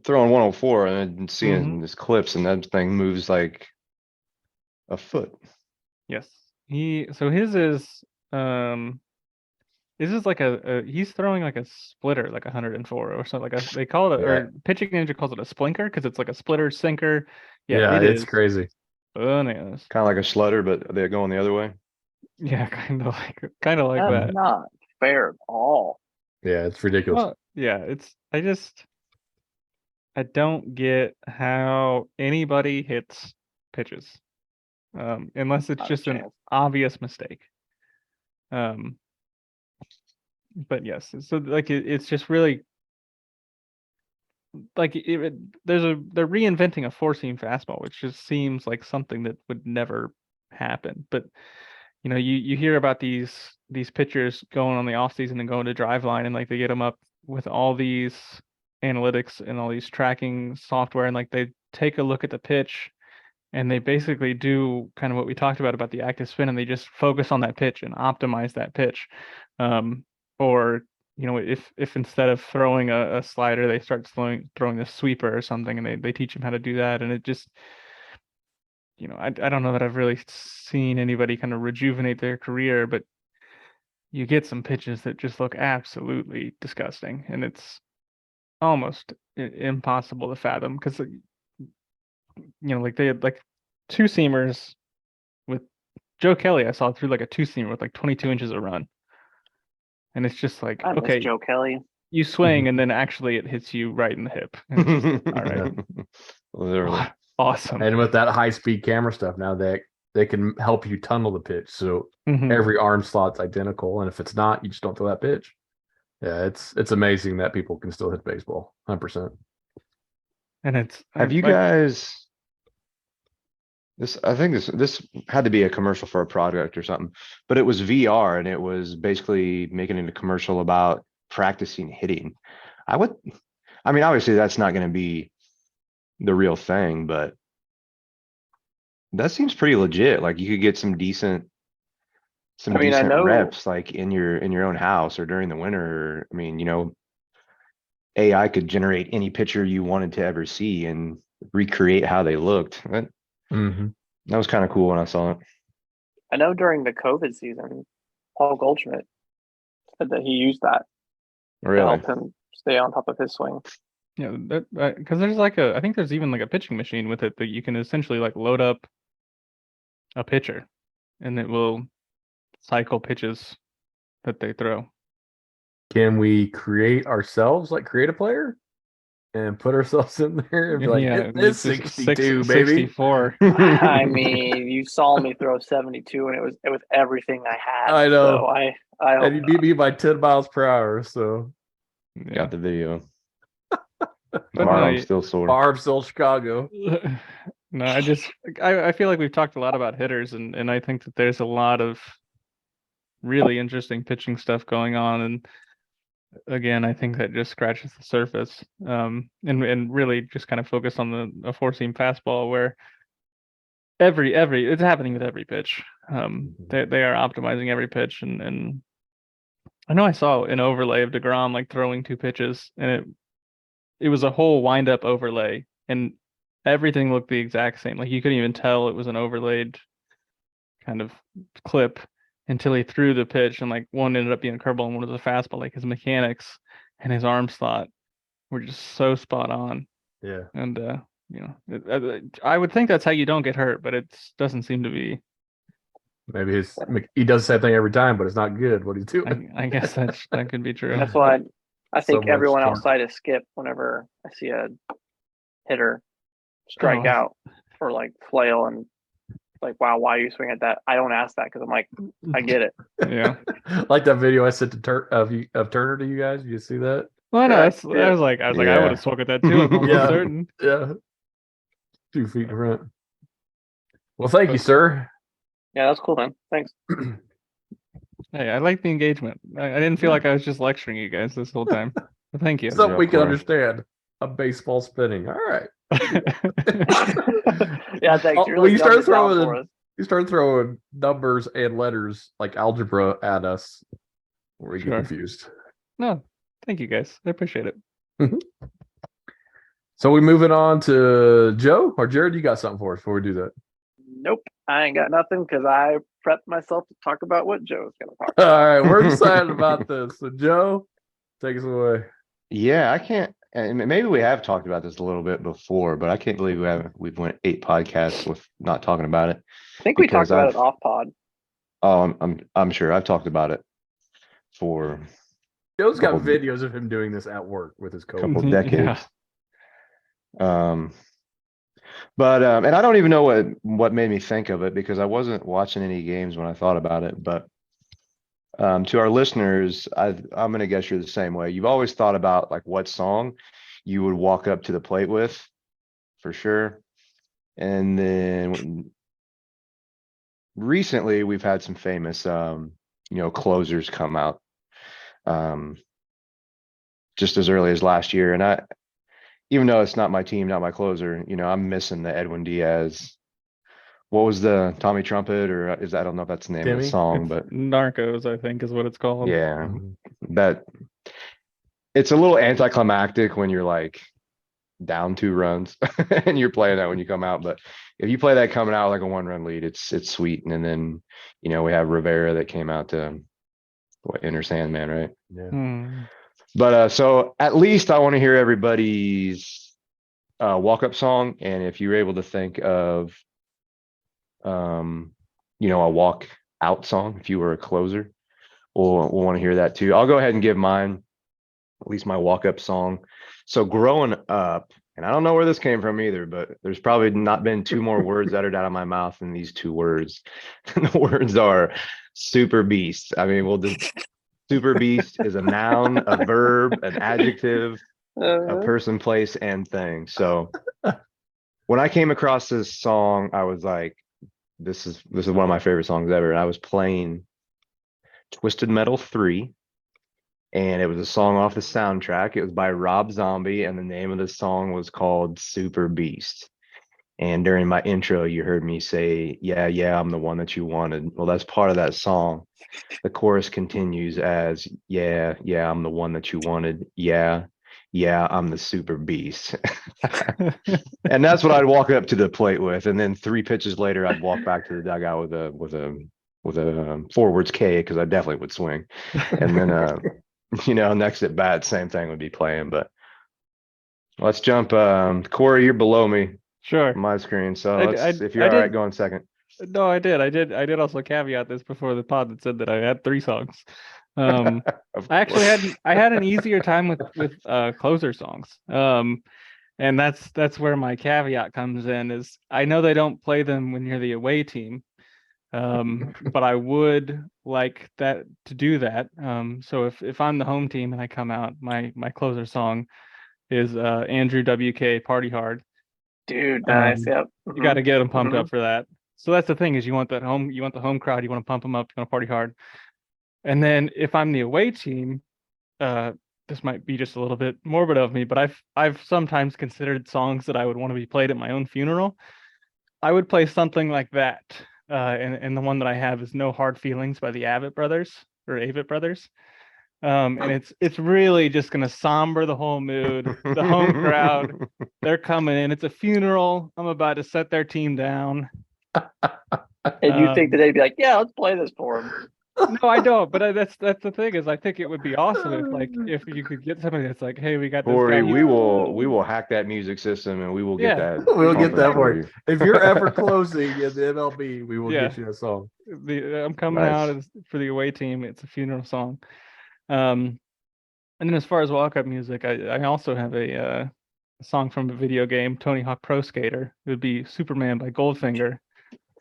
throwing 104 and seeing his clips, and that thing moves like a foot. Yes. His is like he's throwing like a splitter, like 104 or something, like they call it or Pitching Ninja calls it a splinker because it's like a splitter sinker. Yeah, it's crazy. Bananas. Kind of like a slutter, but they're going the other way. Yeah, kind of like that. Not fair at all. Yeah, it's ridiculous. Well, yeah, I don't get how anybody hits pitches, unless it's Not a just an chance. obvious mistake. But yes, so like it's just really like they're reinventing a four-seam fastball, which just seems like something that would never happen. But you hear about these pitchers going on the off season and going to drive line, and like they get them up with all these analytics and all these tracking software, and like they take a look at the pitch and they basically do kind of what we talked about the active spin, and they just focus on that pitch and optimize that pitch. Or if instead of throwing a slider, they start throwing a sweeper or something, and they teach them how to do that, and it just I don't know that I've really seen anybody kind of rejuvenate their career, but you get some pitches that just look absolutely disgusting, and it's almost impossible to fathom because like they had like two seamers with Joe Kelly. I saw through like a two seamer with like 22 inches of run, and it's just like, I miss okay, Joe Kelly. you swing and then actually it hits you right in the hip. And it's just, all right, Literally. awesome. And with that high speed camera stuff now, they can help you tunnel the pitch. So Mhm. every arm slot's identical. And if it's not, you just don't throw that pitch. Yeah, it's amazing that people can still hit baseball. 100%. And it's Have you guys? I think this had to be a commercial for a product or something, but it was VR and it was basically making it a commercial about practicing hitting. I mean, obviously that's not going to be the real thing, but that seems pretty legit. Like you could get some decent reps like in your own house or during the winter. I mean, AI could generate any picture you wanted to ever see and recreate how they looked. That was kind of cool when I saw it. I know during the COVID season, Paul Goldschmidt said that he used that to Really? help him stay on top of his swing. Yeah, because there's like I think there's even like a pitching machine with it that you can essentially like load up a pitcher, and it will cycle pitches that they throw. Can we create ourselves, like create a player and put ourselves in there and be like, Yeah, hit this it's just 62, baby? 64. I mean, you saw me throw 72, and it was everything I had. I know. So I And hope you beat me by 10 miles per hour. So Yeah. Got the video. But My no, arm's still sore. Barb still Chicago. No, I feel like we've talked a lot about hitters, and I think that there's a lot of really interesting pitching stuff going on, and again, I think that just scratches the surface, and really just kind of focus on a four-seam fastball where every it's happening with every pitch. They are optimizing every pitch, and I know I saw an overlay of DeGrom like throwing two pitches, and it was a whole wind-up overlay, and everything looked the exact same. Like you couldn't even tell it was an overlaid kind of clip until he threw the pitch, and like one ended up being a curveball and one was a fastball. Like his mechanics and his arm slot were just so spot on. Yeah. And I would think that's how you don't get hurt, but it doesn't seem to be. Maybe he does the same thing every time, but it's not good what he's doing. I guess that could be true. that's why I think So much everyone torque. outside of Skip, whenever I see a hitter strike Oh, out or like flail and like, wow, why are you swinging at that? I don't ask that because I'm like, I get it. Yeah. Like that video I sent to of Turner to you guys. You see that? Well, no, Correct, I was like, I Yeah. would have swung at that too. I'm almost Yeah. certain. Yeah. 2 feet in front. Well, thank you, sir. Yeah, that's cool, man. Thanks. Hey, I like the engagement. I didn't feel like I was just lecturing you guys this whole time. But thank you. Something we can for it. understand. A baseball spinning. All right. Yeah, thanks. Oh, You're well, really you dumbing start it down throwing for us. You start throwing numbers and letters like algebra at us, where we get Sure. confused. No, thank you guys. I appreciate it. So we moving on to Joe or Jared. You got something for us before we do that? Nope, I ain't got nothing because I prepped myself to talk about what Joe's gonna talk about. All right, we're excited about this. So Joe, take us away. Yeah, I can't. And maybe we have talked about this a little bit before, but I can't believe we've went 8 podcasts with not talking about it. I think we Because talked about it off pod. Oh, I'm sure I've talked about it for Joe's got Couple- videos of him doing this at work with his couple coworkers. decades. But and I don't even know what made me think of it because I wasn't watching any games when I thought about it. But to our listeners, I'm gonna guess you're the same way. You've always thought about like what song you would walk up to the plate with, for sure. And then recently we've had some famous closers come out. Just as early as last year. And even though it's not my team, not my closer, I'm missing the Edwin Diaz. What was the Tommy Trumpet, or I don't know if that's the name of the Timmy? song, It's but Narcos, I think, is what it's called. yeah, Mhm. that it's a little anticlimactic when you're like down 2 runs and you're playing that when you come out. But if you play that coming out like a 1-run lead, it's sweet. And then, we have Rivera that came out to Enter Sandman, right? Yeah. Hmm. But so at least I want to hear everybody's walk-up song, and if you're able to think of a walk out song, if you were a closer, we'll want to hear that too. I'll go ahead and give mine, at least my walk-up song. So growing up, and I don't know where this came from either, but there's probably not been 2 more words uttered out of my mouth than these 2 words. And the words are super beast. I mean, super beast is a noun, a verb, an adjective, a person, place, and thing. So when I came across this song, I was like, this is one of my favorite songs ever. And I was playing Twisted Metal 3, and it was a song off the soundtrack. It was by Rob Zombie, and the name of the song was called Super Beast. And during my intro, you heard me say, yeah, I'm the one that you wanted. Well, that's part of that song. The chorus continues as, yeah, I'm the one that you wanted. Yeah, I'm the super beast. And that's what I'd walk up to the plate with. And then 3 pitches later, I'd walk back to the dugout with a forwards K, because I definitely would swing. And then, next at bat, same thing would be playing. But let's jump. Corey, you're below me. Sure. My screen. So if I you're all right, did- go on second. No, I did also caveat this before the pod that said that I had 3 songs. I actually had an easier time with closer songs. And that's where my caveat comes in, is I know they don't play them when you're the away team. But I would like that to do that. So if I'm the home team and I come out, my closer song is Andrew WK Party Hard. Dude, nice. Yep. You got to get them pumped up for that. So that's the thing, is you want the home crowd, you want to pump them up, you want to party hard. And then if I'm the away team, this might be just a little bit morbid of me, but I've sometimes considered songs that I would want to be played at my own funeral. I would play something like that. And the one that I have is No Hard Feelings by the Avett Brothers. And it's really just gonna somber the whole mood. The home crowd, they're coming in. It's a funeral. I'm about to set their team down. And you think that they'd be like, yeah, let's play this for them. No, I don't. But that's the thing, is I think it would be awesome if you could get somebody that's like, hey, we got this Corey, guy. we will hack that music system, and we will get that. We'll get that for pumping you. If you're ever closing in the MLB, we will get you a song. I'm coming Nice. out for the away team. It's a funeral song. And then as far as walk-up music, I also have a song from a video game, Tony Hawk Pro Skater. It would be Superman by Goldfinger.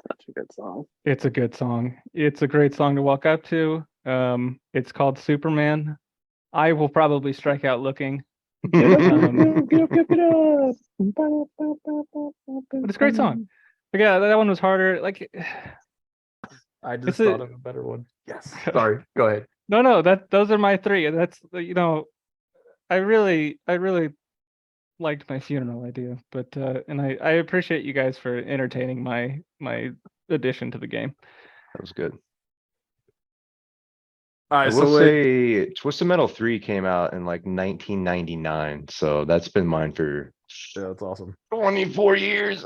Such a good song. It's a good song. It's a great song to walk up to. It's called Superman. I will probably strike out looking. But it's a great song. But yeah, that one was harder. Like, I just thought of a better one. Yes. Sorry. Go ahead. No, those are my 3. And that's, I really liked my funeral idea, but and I appreciate you guys for entertaining my addition to the game. That was good. All I right. will So say Twisted Metal 3 came out in like 1999, so that's been mine for that's awesome. 24 years.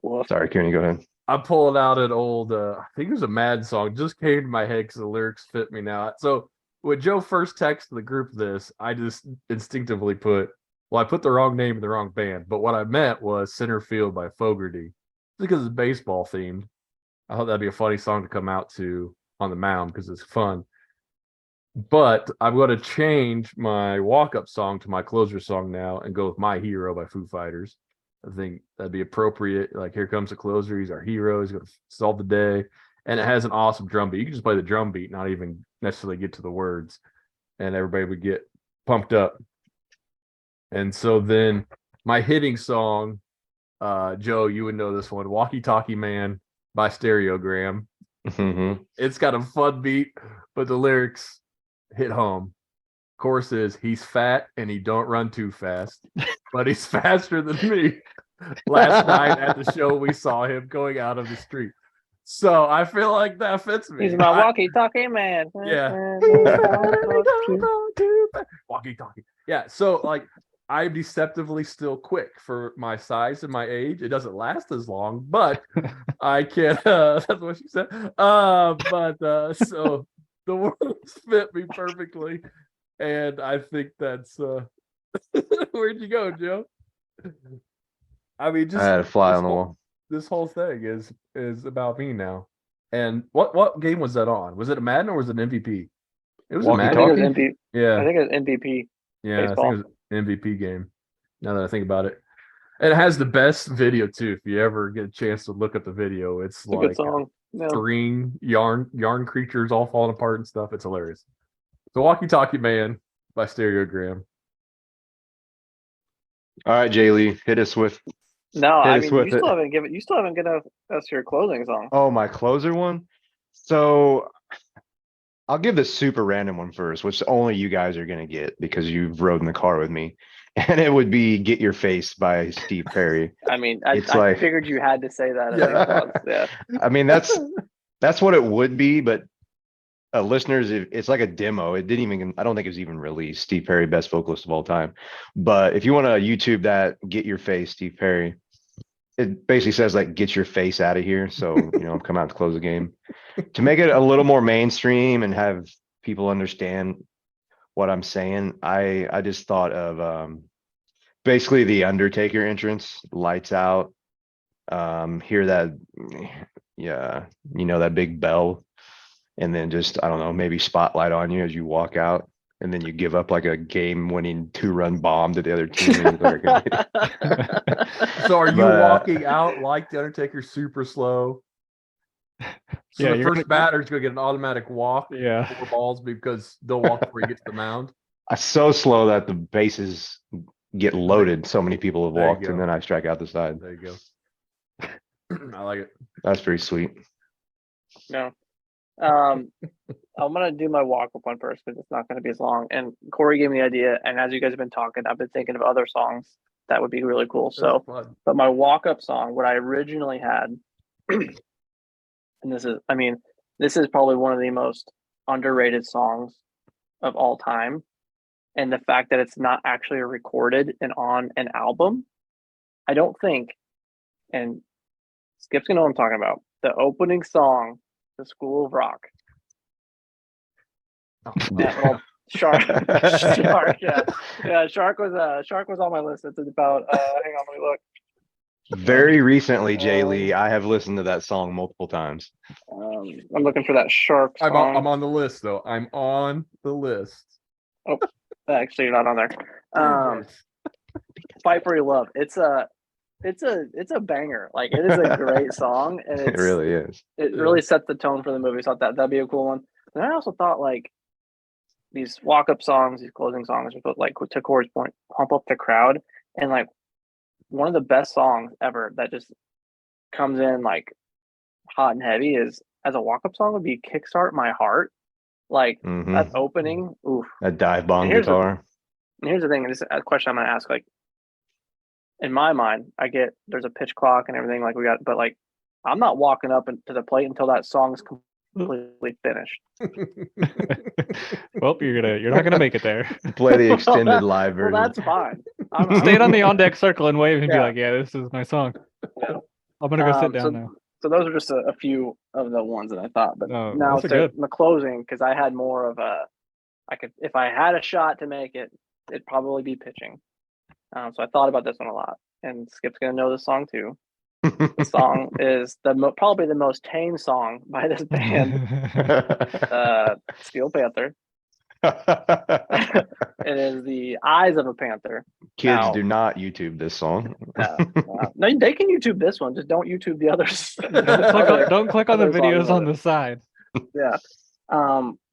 Woof. Sorry, Kieran, go ahead. I pulled out an old, I think it was a Mad song, just came to my head because the lyrics fit me now. So when Joe first texted the group this, I just instinctively I put the wrong name in the wrong band, but what I meant was Center Field by Fogerty, because it's baseball themed. I thought that'd be a funny song to come out to on the mound because it's fun. But I'm going to change my walk-up song to my closer song now and go with My Hero by Foo Fighters. I think that'd be appropriate. Like, here comes the closer. He's our hero. He's going to solve the day. And it has an awesome drum beat. You can just play the drum beat, not even necessarily get to the words. And everybody would get pumped up. And so then my hitting song, Joe, you would know this one, Walkie Talkie Man by Stereogram. Mhm. It's got a fun beat, but the lyrics hit home. Chorus is, he's fat and he don't run too fast, but he's faster than me. Last night at the show, we saw him going out of the street. So I feel like that fits me. He's my walkie-talkie man. Yeah. Walkie-talkie. Yeah. So like, I'm deceptively still quick for my size and my age. It doesn't last as long, but I can. That's what she said. So the words fit me perfectly, and I think that's. Where'd you go, Joe? I mean, just I had a fly this on the whole- wall. This whole thing is about me now. And what game was that on? Was it a Madden or was it an MVP? It was a I Madden. think it was Walkie-talkie? MVP. Yeah. I think it was MVP. Yeah, Baseball. I think it was an MVP game. Now that I think about it, and it has the best video too. If you ever get a chance to look at the video, it's It's a good like song. Yeah. string yarn creatures all falling apart and stuff. It's hilarious. The Walkie Talkie Man by Stereogram. All right, Jay Lee, hit us with. No, Hit I us mean, with you still it. haven't given. You still haven't given us your closing song. Oh, my closer one. So I'll give the super random one first, which only you guys are gonna get because you've rode in the car with me, and it would be "Get Your Face" by Steve Perry. I mean, I It's like- figured you had to say that. Yeah. Yeah. I mean, that's what it would be, but listeners, it's like a demo. It didn't even. I don't think it was even released. Steve Perry, best vocalist of all time. But if you want to YouTube that, "Get Your Face," Steve Perry. It basically says like, "Get your face out of here." So I'm coming out to close the game. To make it a little more mainstream and have people understand what I'm saying, I just thought of basically the Undertaker entrance, lights out. Hear that, yeah, that big bell, and then just, I don't know, maybe spotlight on you as you walk out, and then you give up like a game-winning 2-run bomb to the other team. So are you But, walking out like the Undertaker super slow? So Yeah, the you're first batter's gonna get an automatic walk, Yeah. 4 balls because they'll walk before he gets to the mound. so slow that the bases get loaded. So many people have There you walked, and go. then I strike out the side. There you go. I like it. That's pretty sweet. No. I'm gonna do my walk up one first because it's not gonna be as long. And Corey gave me the idea, and as you guys have been talking, I've been thinking of other songs that would be really cool. So, That's fun. but my walk up song, what I originally had, and this is probably one of the most underrated songs of all time. And the fact that it's not actually recorded and on an album, I don't think, and Skip's gonna know what I'm talking about. The opening song, The School of Rock. That little Shark, Shark was on my list. It's about hang on, let me look. Very recently, Jay Lee, I have listened to that song multiple times. I'm looking for that Shark song. I'm on the list though. I'm on the list. Actually, you're not on there. Fight for Your Love. It's a banger. Like, it is a great song, and It really is. it really sets the tone for the movie. So I thought that'd be a cool one. And I also thought, like, these walk-up songs, these closing songs, like, to Corey's point, pump up the crowd. And, like, one of the best songs ever that just comes in, like, hot and heavy is, as a walk-up song, would be Kickstart My Heart. Like, Mhm. that opening, oof. A dive bomb And here's the- guitar. And here's the thing, and this is a question I'm going to ask, like, in my mind, I get there's a pitch clock and everything like we got, but, like, I'm not walking up to the plate until that song's completely finished. Well, you're not gonna make it there. Play the extended live version. Well, that's fine. I'm Stay on the on deck circle and wave and be Yeah. like, "Yeah, this is my song." Yeah. I'm gonna go sit down now. So those are just a few of the ones that I thought. But No, now those are to good. the closing, because I had more of a, if I had a shot to make it, it'd probably be pitching. So I thought about this one a lot, and Skip's gonna know this song too. The song is probably the most tame song by this band, Steel Panther. It is the eyes of a panther. Kids Now- do not YouTube this song. No, they can YouTube this one. Just don't YouTube the others. Don't click on the Other songs videos with on it. the side. Yeah.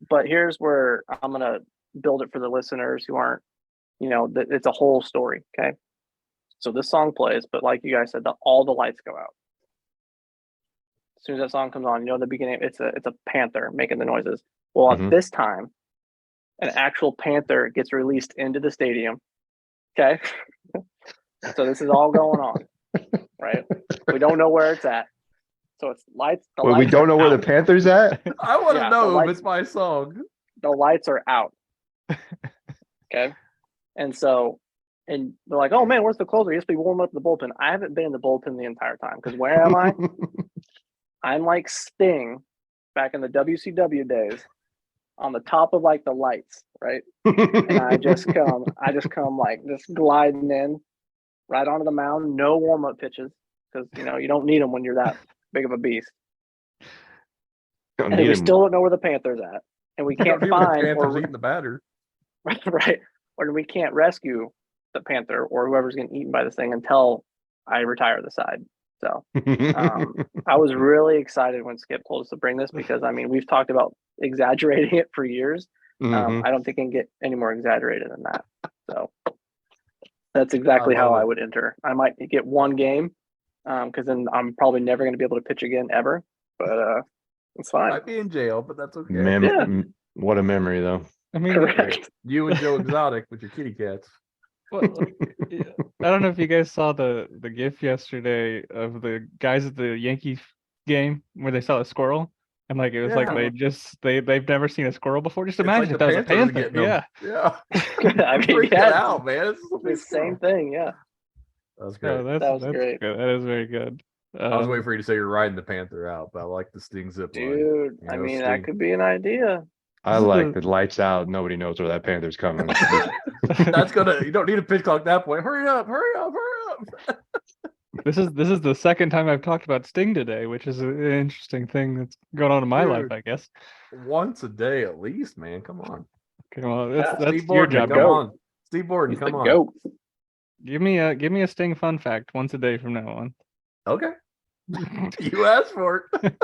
But here's where I'm gonna build it for the listeners who aren't, it's a whole story. Okay. So this song plays, but like you guys said, all the lights go out. As soon as that song comes on, the beginning, it's a panther making the noises. Well, Mhm. at this time, an actual panther gets released into the stadium. Okay. So this is all going on, right? We don't know where it's at. So it's lights. The Well, we lights don't are know where the out. Panthers at. I want to Yeah, the know if lights- it's my song. The lights are out. Okay. And so, and they're like, oh man, where's the closer? He has to be warm up the bullpen. I haven't been in the bullpen the entire time because where am I? I'm like Sting back in the WCW days on the top of like the lights, right? And I just come like just gliding in right onto the mound, no warm up pitches because you don't need them when you're that big of a beast. Don't And need we him. still don't know where the Panthers at, and we can't The find Panthers eating the batter. right, or we can't rescue the panther or whoever's getting eaten by this thing until I retire the side. So I was really excited when Skip told us to bring this because we've talked about exaggerating it for years. Mhm. I don't think it can get any more exaggerated than that. So that's exactly how love I it. would enter. I might get one game because then I'm probably never going to be able to pitch again ever. But it's fine. Might be in jail, but that's okay. What a memory, though. I mean, Correct. You and Joe Exotic with your kitty cats. well, yeah, I don't know if you guys saw the GIF yesterday of the guys at the Yankees game where they saw a squirrel, and like it was like Yeah. they've never seen a squirrel before. Just It's imagine like if the that was a Panthers panther. getting them. Yeah, Yeah. I mean, Freaking yeah, out, man. This is a the big same squirrel. thing. Yeah. That's great. Oh, that's That was great. good. That is very good. I was waiting for you to say you're riding the Panther out, but I like the Sting zip line. Dude, You know, that Sting. could be an idea. I This is like the- the lights out. Nobody knows where that Panther's coming. That's you don't need a pitch clock at that point. Hurry up. This is the second time I've talked about Sting today, which is an interesting thing that's going on in my life, Dude. I guess. Once a day at least, man. Come on. Okay, well, Yeah, that's Steve your Borden, job. come Go. on. Steve Borden, He's the come on. goat. Give me a Sting fun fact once a day from now on. Okay. You asked for it.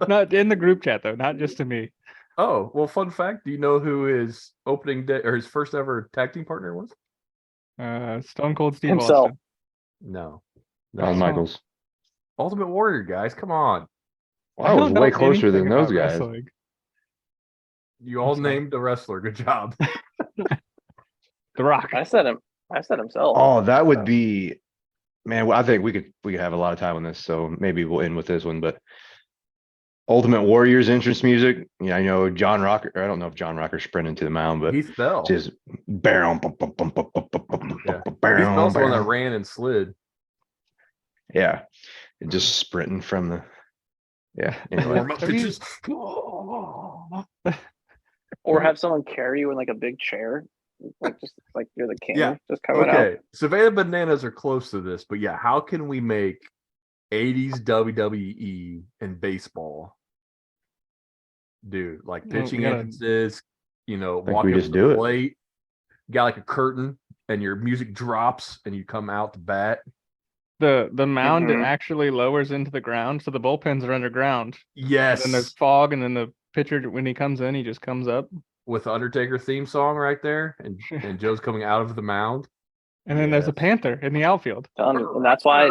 Not in the group chat though, not just to me. Oh, well, fun fact. Do you know who his opening day or his first ever tag team partner was? Stone Cold Steve Himself. Austin. No. Shawn Michaels. Ultimate Warrior, guys. Come on. Well, I was don't know way closer anything than those about guys. wrestling. You all I'm sorry. named a wrestler. Good job. The Rock. I said himself. Oh, that would be, man. Well, I think we could have a lot of time on this, so maybe we'll end with this one. But Ultimate Warrior's entrance music. Yeah, I know John Rocker. I don't know if John Rocker sprinted to the mound, but Heath Bell. just barrel. Yeah. Heath Bell's the one that ran and slid. Yeah, and just sprinting from the. Yeah. Anyway. Warm up Have you- pitches. Or have someone carry you in like a big chair, like just like you're the king, Yeah. just coming out. Okay, Savannah Bananas are close to this, but yeah, how can we make 80s WWE and baseball, dude? Like Well, pitching we gotta- entrances, think walking we up just to do the it. plate, you got like a curtain, and your music drops, and you come out to bat. The mound Mhm. actually lowers into the ground, so the bullpens are underground. Yes, Then there's fog, and then the pitcher when he comes in, he just comes up, with the Undertaker theme song right there, and Joe's coming out of the mound. and then there's a Yes. panther in the outfield. And that's why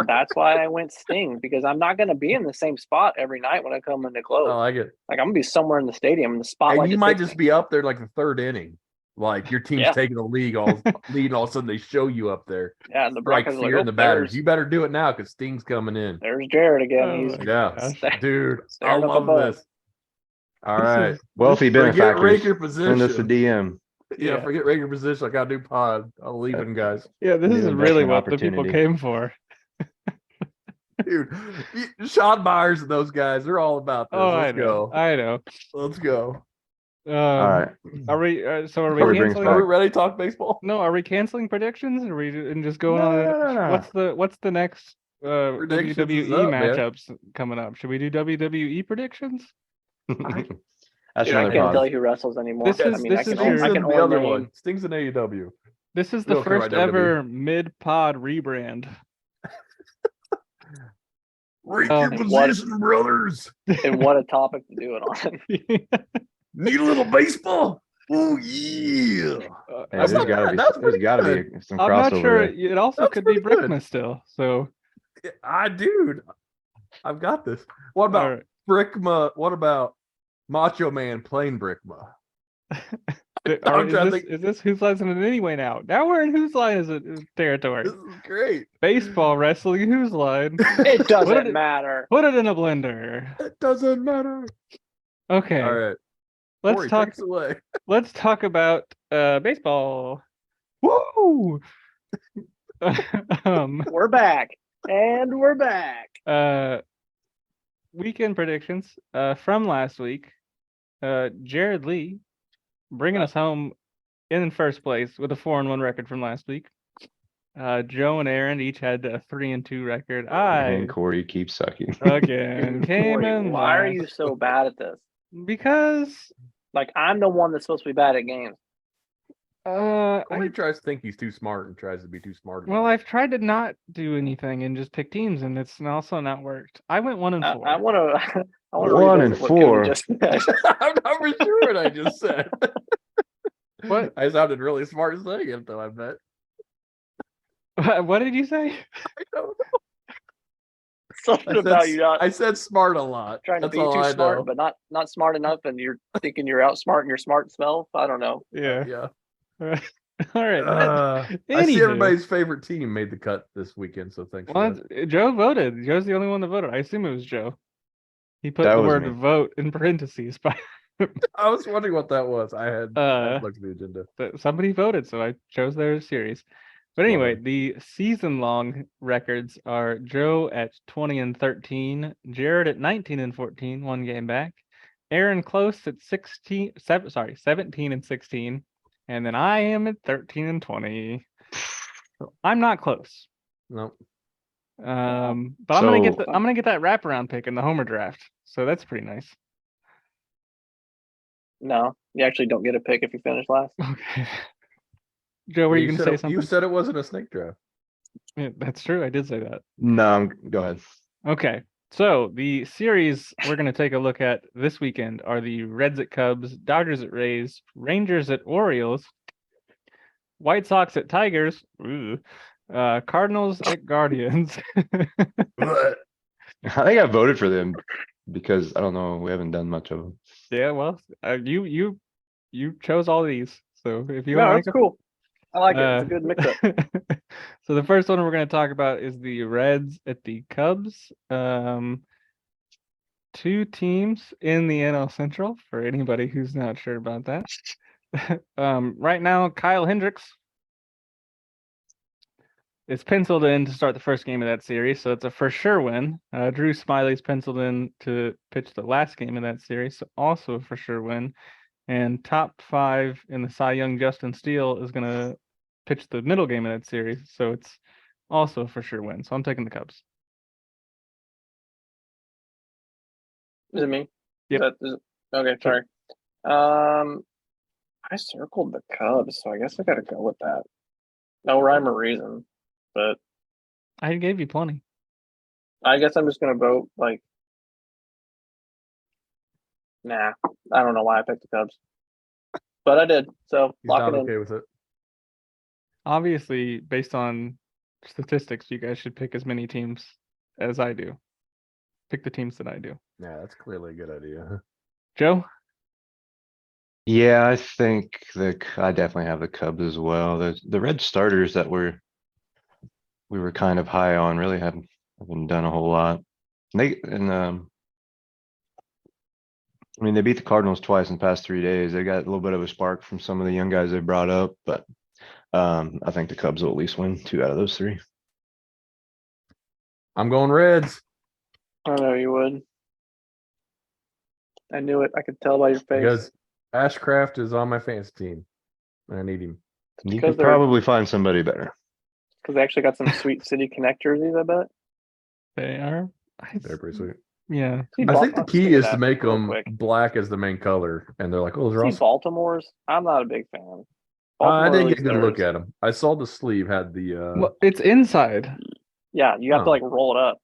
I went Sting, because I'm not gonna be in the same spot every night when I come into close. I like it. Like I'm gonna be somewhere in the stadium and the spotlight. And you might hits just me. be up there like the third inning. Like your team's Yeah. taking the lead, all of a sudden they show you up there. Yeah, and the Strike Broncos are fear like, in the oh, batters. there's, You better do it now because Sting's coming in. there's Jared again. Oh He's my Yeah, gosh. dude, I Staring up love above. this. All right, Wealthy forget benefactors. Raker Send us a position. DM. Yeah, Yeah. forget Raker position. I got a new pod. I'm leaving, guys. Yeah, this New is really investment what the people opportunity. came for. Dude, Sean Myers and those guys, they're all about this. Oh, I Let's know. go. I know. Let's go. All right. Are we? So are we Before we bring us canceling? Are we back. ready to talk baseball? No, are we canceling predictions? Or are we and just going No, on? no. What's the next Predictions is WWE up, man. matchups coming up? Should we do WWE predictions? That's Dude, I another can't tell pause. you who wrestles anymore. This I is- mean, I this can, is only, your- I can the only other name. one. Sting's in AEW. This is We the don't care about first WWE. ever mid-pod rebrand. Rake Oh. your And what- position, brothers. And what a topic to do it on. Need a little baseball? Oh yeah. Yeah, That's there's not gotta bad. be That's there's pretty gotta good. be some I'm not crossover sure. there. It also That's could be pretty good. Brickma still. So Dude, I've got this. What about all right. Brickma? What about Macho Man playing Brickma? I'm trying to think. Is this Whose Line Is It Anyway now? Now we're in Whose Line Is It territory. This is great. Baseball, wrestling, Whose Line? It doesn't did it- matter. Put it in a blender. It doesn't matter. Okay, All right. let's Corey, talk. take us away. Let's talk about baseball. Woo! We're back. And we're back. Weekend predictions from last week. Jared Lee bringing us home in first place with a 4-1 record from last week. Joe and Aaron each had a 3-2 record. And I Corey keeps sucking. again came Corey, in why are last you so bad at this? because Like, I'm the one that's supposed to be bad at games. Corey tries to think he's too smart and tries to be too smart. well, I've tried to not do anything and just pick teams, and it's also not worked. I went 1 and 4. I want to. I want to 1 and revisit what Cody 4. just said. I'm not for sure what I just said. What? I sounded really smart saying it, though. I bet. What did you say? I don't Something know. about you not I said smart a lot. trying to That's be all too I smart, know. but not smart enough, and you're thinking you're outsmarting your smart self. I don't know. Yeah. Yeah. All right. I see Anywho. everybody's favorite team made the cut this weekend, so thanks for Well, that. Joe voted. Joe's the only one that voted. I assume it was Joe. He put That the was word me. vote in parentheses, but I was wondering what that was. I had looked at the agenda. somebody voted, so I chose their series. But anyway, Whatever. the season-long records are Joe at 20 and 13, Jared at 19 and 14, 1 game back, Aaron close at 17 and 16, and then I am at 13 and 20. So I'm not close. Nope. But I'm gonna So- get that wraparound pick in the Homer draft. So that's pretty nice. No, you actually don't get a pick if you finish last. Okay. Joe, were you gonna said say it- something? You said it wasn't a snake draft. Yeah, that's true. I did say that. No, go ahead. Okay. So the series we're going to take a look at this weekend are the Reds at Cubs, Dodgers at Rays, Rangers at Orioles, White Sox at Tigers, Cardinals at Guardians. But I think I voted for them because I don't know. We haven't done much of them. Yeah, well, you chose all these. So if you No, want that's cool. I like it. It's a good mix-up. So the first one we're going to talk about is the Reds at the Cubs. 2 teams in the NL Central for anybody who's not sure about that. Right now, Kyle Hendricks is penciled in to start the first game of that series, so it's a for sure win. Drew Smiley's penciled in to pitch the last game of that series, so also a for sure win. And top 5 in the Cy Young, Justin Steele, is going to pitch the middle game of that series, so it's also a for sure win. So I'm taking the Cubs. Is it me? Yep. Okay, sorry. I circled the Cubs, so I guess I gotta go with that. No rhyme or reason, but I gave you plenty. I guess I'm just gonna vote like. Nah, I don't know why I picked the Cubs, but I did. So he's lock not it in. okay with it. Obviously, based on statistics, you guys should pick as many teams as I do. Pick the teams that I do. Yeah, that's clearly a good idea. Joe? Yeah, I think I definitely have the Cubs as well. The red starters that we were kind of high on really haven't done a whole lot. I mean, they beat the Cardinals twice in the past 3 days. They got a little bit of a spark from some of the young guys they brought up, but I think the Cubs will at least win 2 out of those 3. I'm going Reds I know you would. I knew it. I could tell by your face. because Ashcraft is on my fantasy team. I need him. You because could they're- probably find somebody better. Because they actually got some Sweet City Connect jerseys, I bet. They are. They're pretty sweet. Yeah. See, I think the I'll key figure is to that make real them quick. black as the main color, and they're like, oh, they're See, awesome. Baltimore's. I'm not a big fan. I Baltimore didn't get a released good look theirs. at them. I saw the sleeve had the Well, it's inside. Yeah, you have to Oh. like roll it up.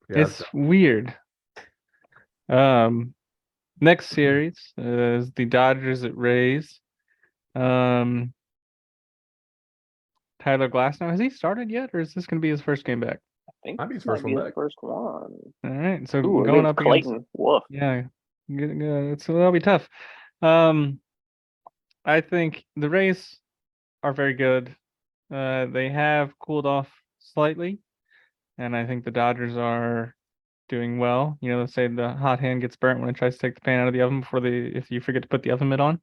yeah, It's weird. Next series is the Dodgers at Rays. Tyler Glass now, has he started yet, or is this going to be his first game back? I think might be his this first might be one his back. first one. All right, so Ooh, going against up against Clayton. Woof. yeah, so that'll be tough. I think the Rays are very good. They have cooled off slightly, and I think the Dodgers are doing well. You know, they say the hot hand gets burnt when it tries to take the pan out of the oven if you forget to put the oven mitt on.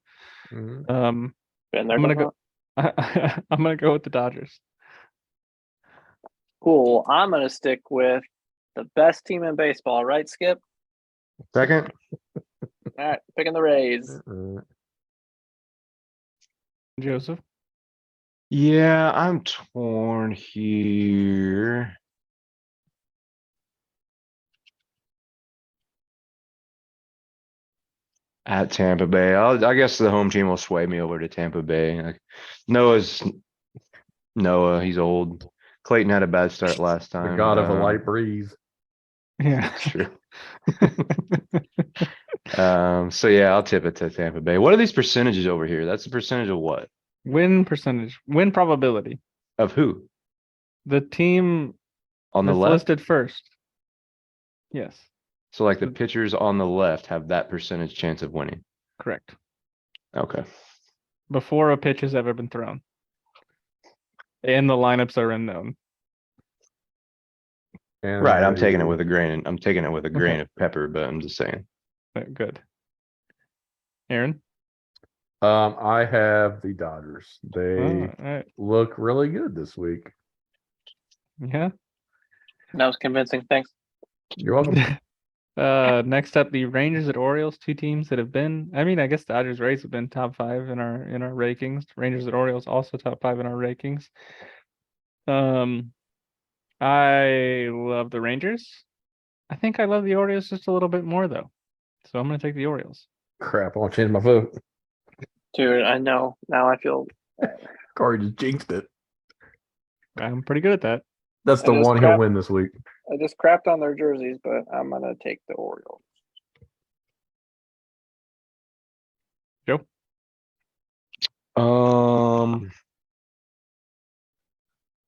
Mhm. Been there, I'm gonna done go. I'm gonna go with the Dodgers. Cool. I'm gonna stick with the best team in baseball, right, Skip? Second, All right, picking the Rays. Joseph. yeah, I'm torn here. At Tampa Bay, I guess the home team will sway me over to Tampa Bay. Like, Noah, he's old. Clayton had a bad start last The time. god of a light breeze. Yeah. True. So yeah, I'll tip it to Tampa Bay. What are these percentages over here? That's the percentage of what? Win percentage, win probability. Of who? The team On the that's left? listed first. Yes, So like the pitchers on the left have that percentage chance of winning. correct. Okay. Before a pitch has ever been thrown. And the lineups are unknown. And Right, I'm they- taking it with a grain. I'm taking it with a grain Okay. of pepper, but I'm just saying. Good. Aaron? I have the Dodgers. They All right. look really good this week. Yeah. That was convincing. Thanks. You're welcome. Next up, the Rangers at Orioles, two teams that have been. I mean, I guess Dodgers Rays have been top 5 in our rankings. Rangers at Orioles also top 5 in our rankings. I love the Rangers. I think I love the Orioles just a little bit more though, so I'm gonna take the Orioles. Crap, I want to change my vote. Dude, I know. Now I feel Corey just jinxed it. I'm pretty good at that. That's I the just one he'll win this week. I just crapped on their jerseys, but I'm gonna take the Orioles. Joe?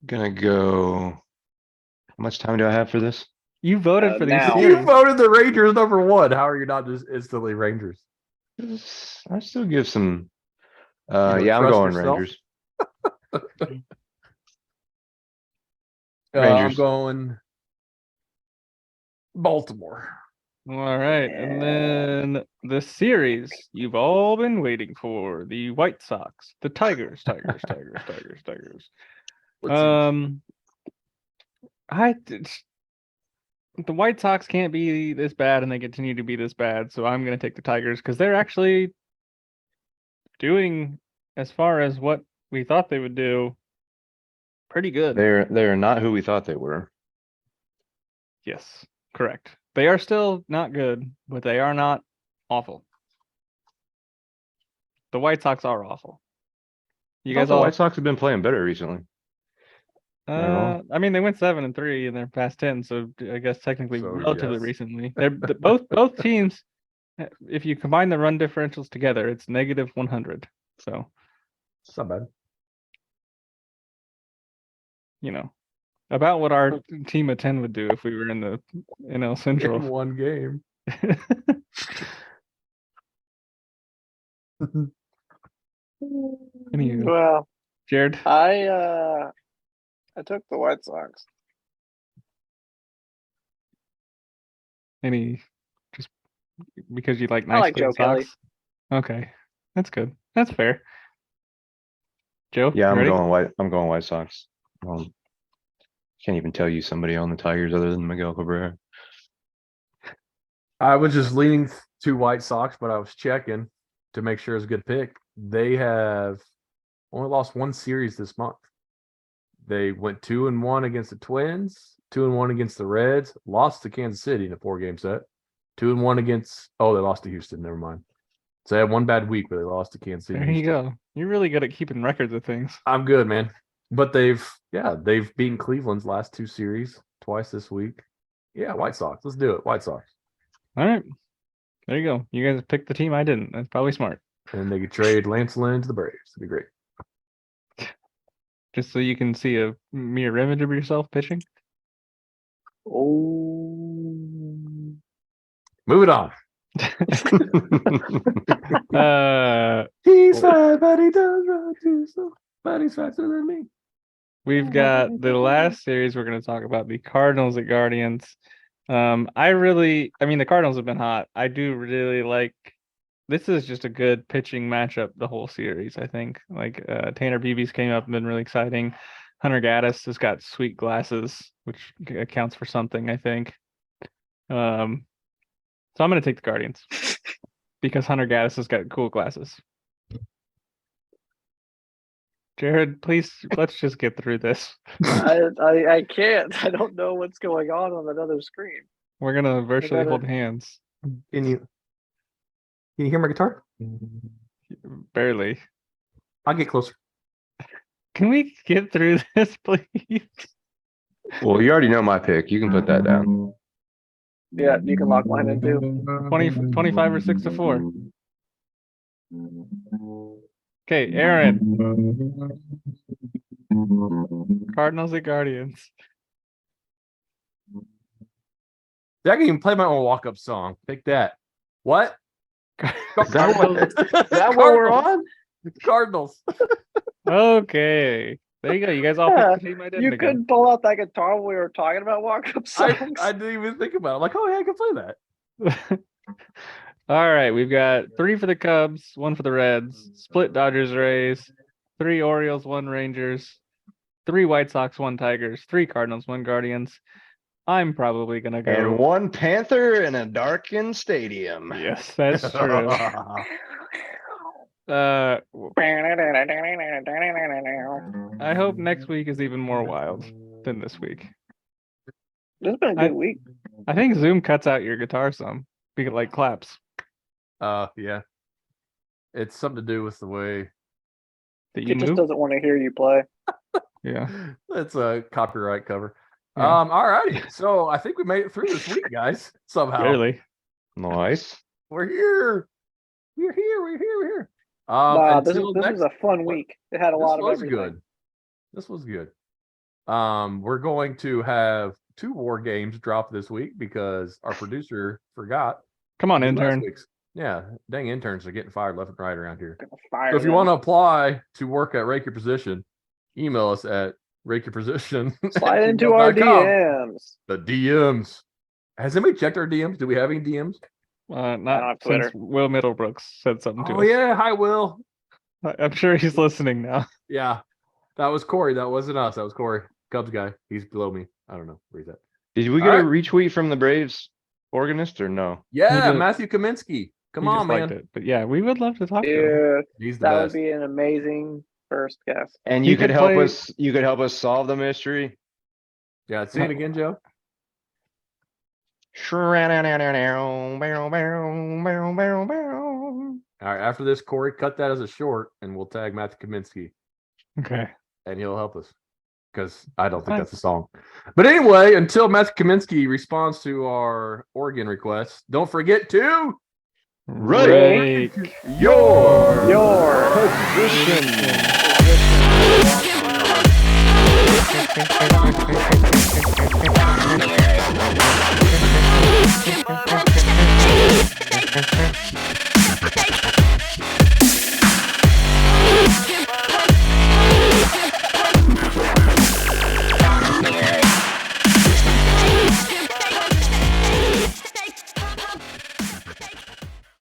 Gonna go. How much time do I have for this? You voted for these now. You series. voted the Rangers number 1. How are you not just instantly Rangers? I still give some. don't Yeah, I'm trust going yourself? Rangers. I'm Rangers. going Baltimore. All right, and then the series you've all been waiting for: the White Sox, the Tigers. The White Sox can't be this bad, and they continue to be this bad. So I'm gonna take the Tigers because they're actually doing, as far as what we thought they would do, pretty good. They're not who we thought they were. Yes, correct. They are still not good, but they are not awful. The White Sox are awful. You guys The all White Sox have been playing better recently. Am I wrong? I mean, they went 7-3 in their past 10, so I guess technically So, relatively yes. recently. They're both teams. If you combine the run differentials together, it's negative 100. So It's not bad. you know about what our team of 10 would do if we were in the NL In Central. one game. Anywho, Well, Jared, I took the White Sox. any just because you like I nice like clean Joe Kelly. socks? Okay, that's good. That's fair. Joe, Yeah, you I'm ready? going White. I'm going White Sox. Can't even tell you somebody on the Tigers other than Miguel Cabrera. I was just leaning to White Sox, but I was checking to make sure it's a good pick. They have only lost one series this month. They went 2-1 against the Twins, 2-1 against the Reds, lost to Kansas City in a 4-game set, 2-1 against. Oh, they lost to Houston. Never mind. So they had one bad week where they lost to Kansas City. There you go. You're really good at keeping records of things. I'm good, man. But they've beaten Cleveland's last 2 series twice this week. Yeah, White Sox. Let's do it. White Sox. All right. There you go. You guys picked the team I didn't. That's probably smart. And they could trade Lance Lynn to the Braves. It'd be great. Just so you can see a mirror image of yourself pitching. Oh. Move it on. He's fast, but he does run too slow. But he's faster than me. We've got the last series we're going to talk about, the Cardinals at Guardians. The Cardinals have been hot. I do really like. This is just a good pitching matchup the whole series, I think. Like Tanner Beebe's came up and been really exciting. Hunter Gaddis has got sweet glasses, which accounts for something, I think. So I'm going to take the Guardians because Hunter Gaddis has got cool glasses. Jared, please, let's just get through this. I can't. I don't know what's going on another screen. We're going to virtually hold hands. Can you hear my guitar? Barely. I'll get closer. Can we get through this, please? Well, you already know my pick. You can put that down. Yeah, you can lock mine in too. 25 or 6-4. Okay, Aaron. Cardinals at Guardians. I can even play my own walk-up song. Pick that. What? Is that what we're on? Cardinals. Okay. There you go. You guys all picked the team I didn't You again. couldn't pull out that guitar when we were talking about walk-up songs. I didn't even think about it. I'm like, oh yeah, I can play that. All right, we've got 3 for the Cubs, 1 for the Reds, split Dodgers Rays, 3 Orioles, 1 Rangers, 3 White Sox, 1 Tigers, 3 Cardinals, 1 Guardians. I'm probably gonna go. And 1 Panther in a darkened stadium. Yes, that's true. I hope next week is even more wild than this week. This has been a good week. I think Zoom cuts out your guitar some. Because like claps. Yeah. It's something to do with the way That you It just move. doesn't want to hear you play. Yeah. That's a copyright cover. Yeah. All righty. So I think we made it through this week, guys. Somehow. Really. Nice. We're here. We're here. Wow, this until was next- a fun week. It had a lot of everything. This was good. We're going to have 2 war games drop this week because our producer forgot. Come on, last intern. week's. Yeah, dang interns are getting fired left and right around here. Gonna fire So if you them. want to apply to work at Rake Your Position, email us at rakeyourposition. slide into our DMs. The DMs. Has anybody checked our DMs? Do we have any DMs? have Not Twitter. since Will Middlebrooks said something to Oh us. yeah, hi Will. I'm sure he's listening now. Yeah, that was Corey. That wasn't us. That was Corey, Cubs guy. He's below me. I don't know where he's at. Did we get All a right. retweet from the Braves organist or no? Yeah, did. Matthew Kaminsky. Come He on, just liked man. it. But yeah, we would love to talk to him. Dude, He's the that would best. be an amazing first guess. And You you could could help play- us. You could help us solve the mystery. Yeah, say it again, Joe. All right, after this, Corey, cut that as a short, and we'll tag Matthew Kaminsky, Okay. and he'll help us because I don't think Fine. that's a song. But anyway, until Matthew Kaminsky responds to our Oregon request, don't forget to Rake your Position.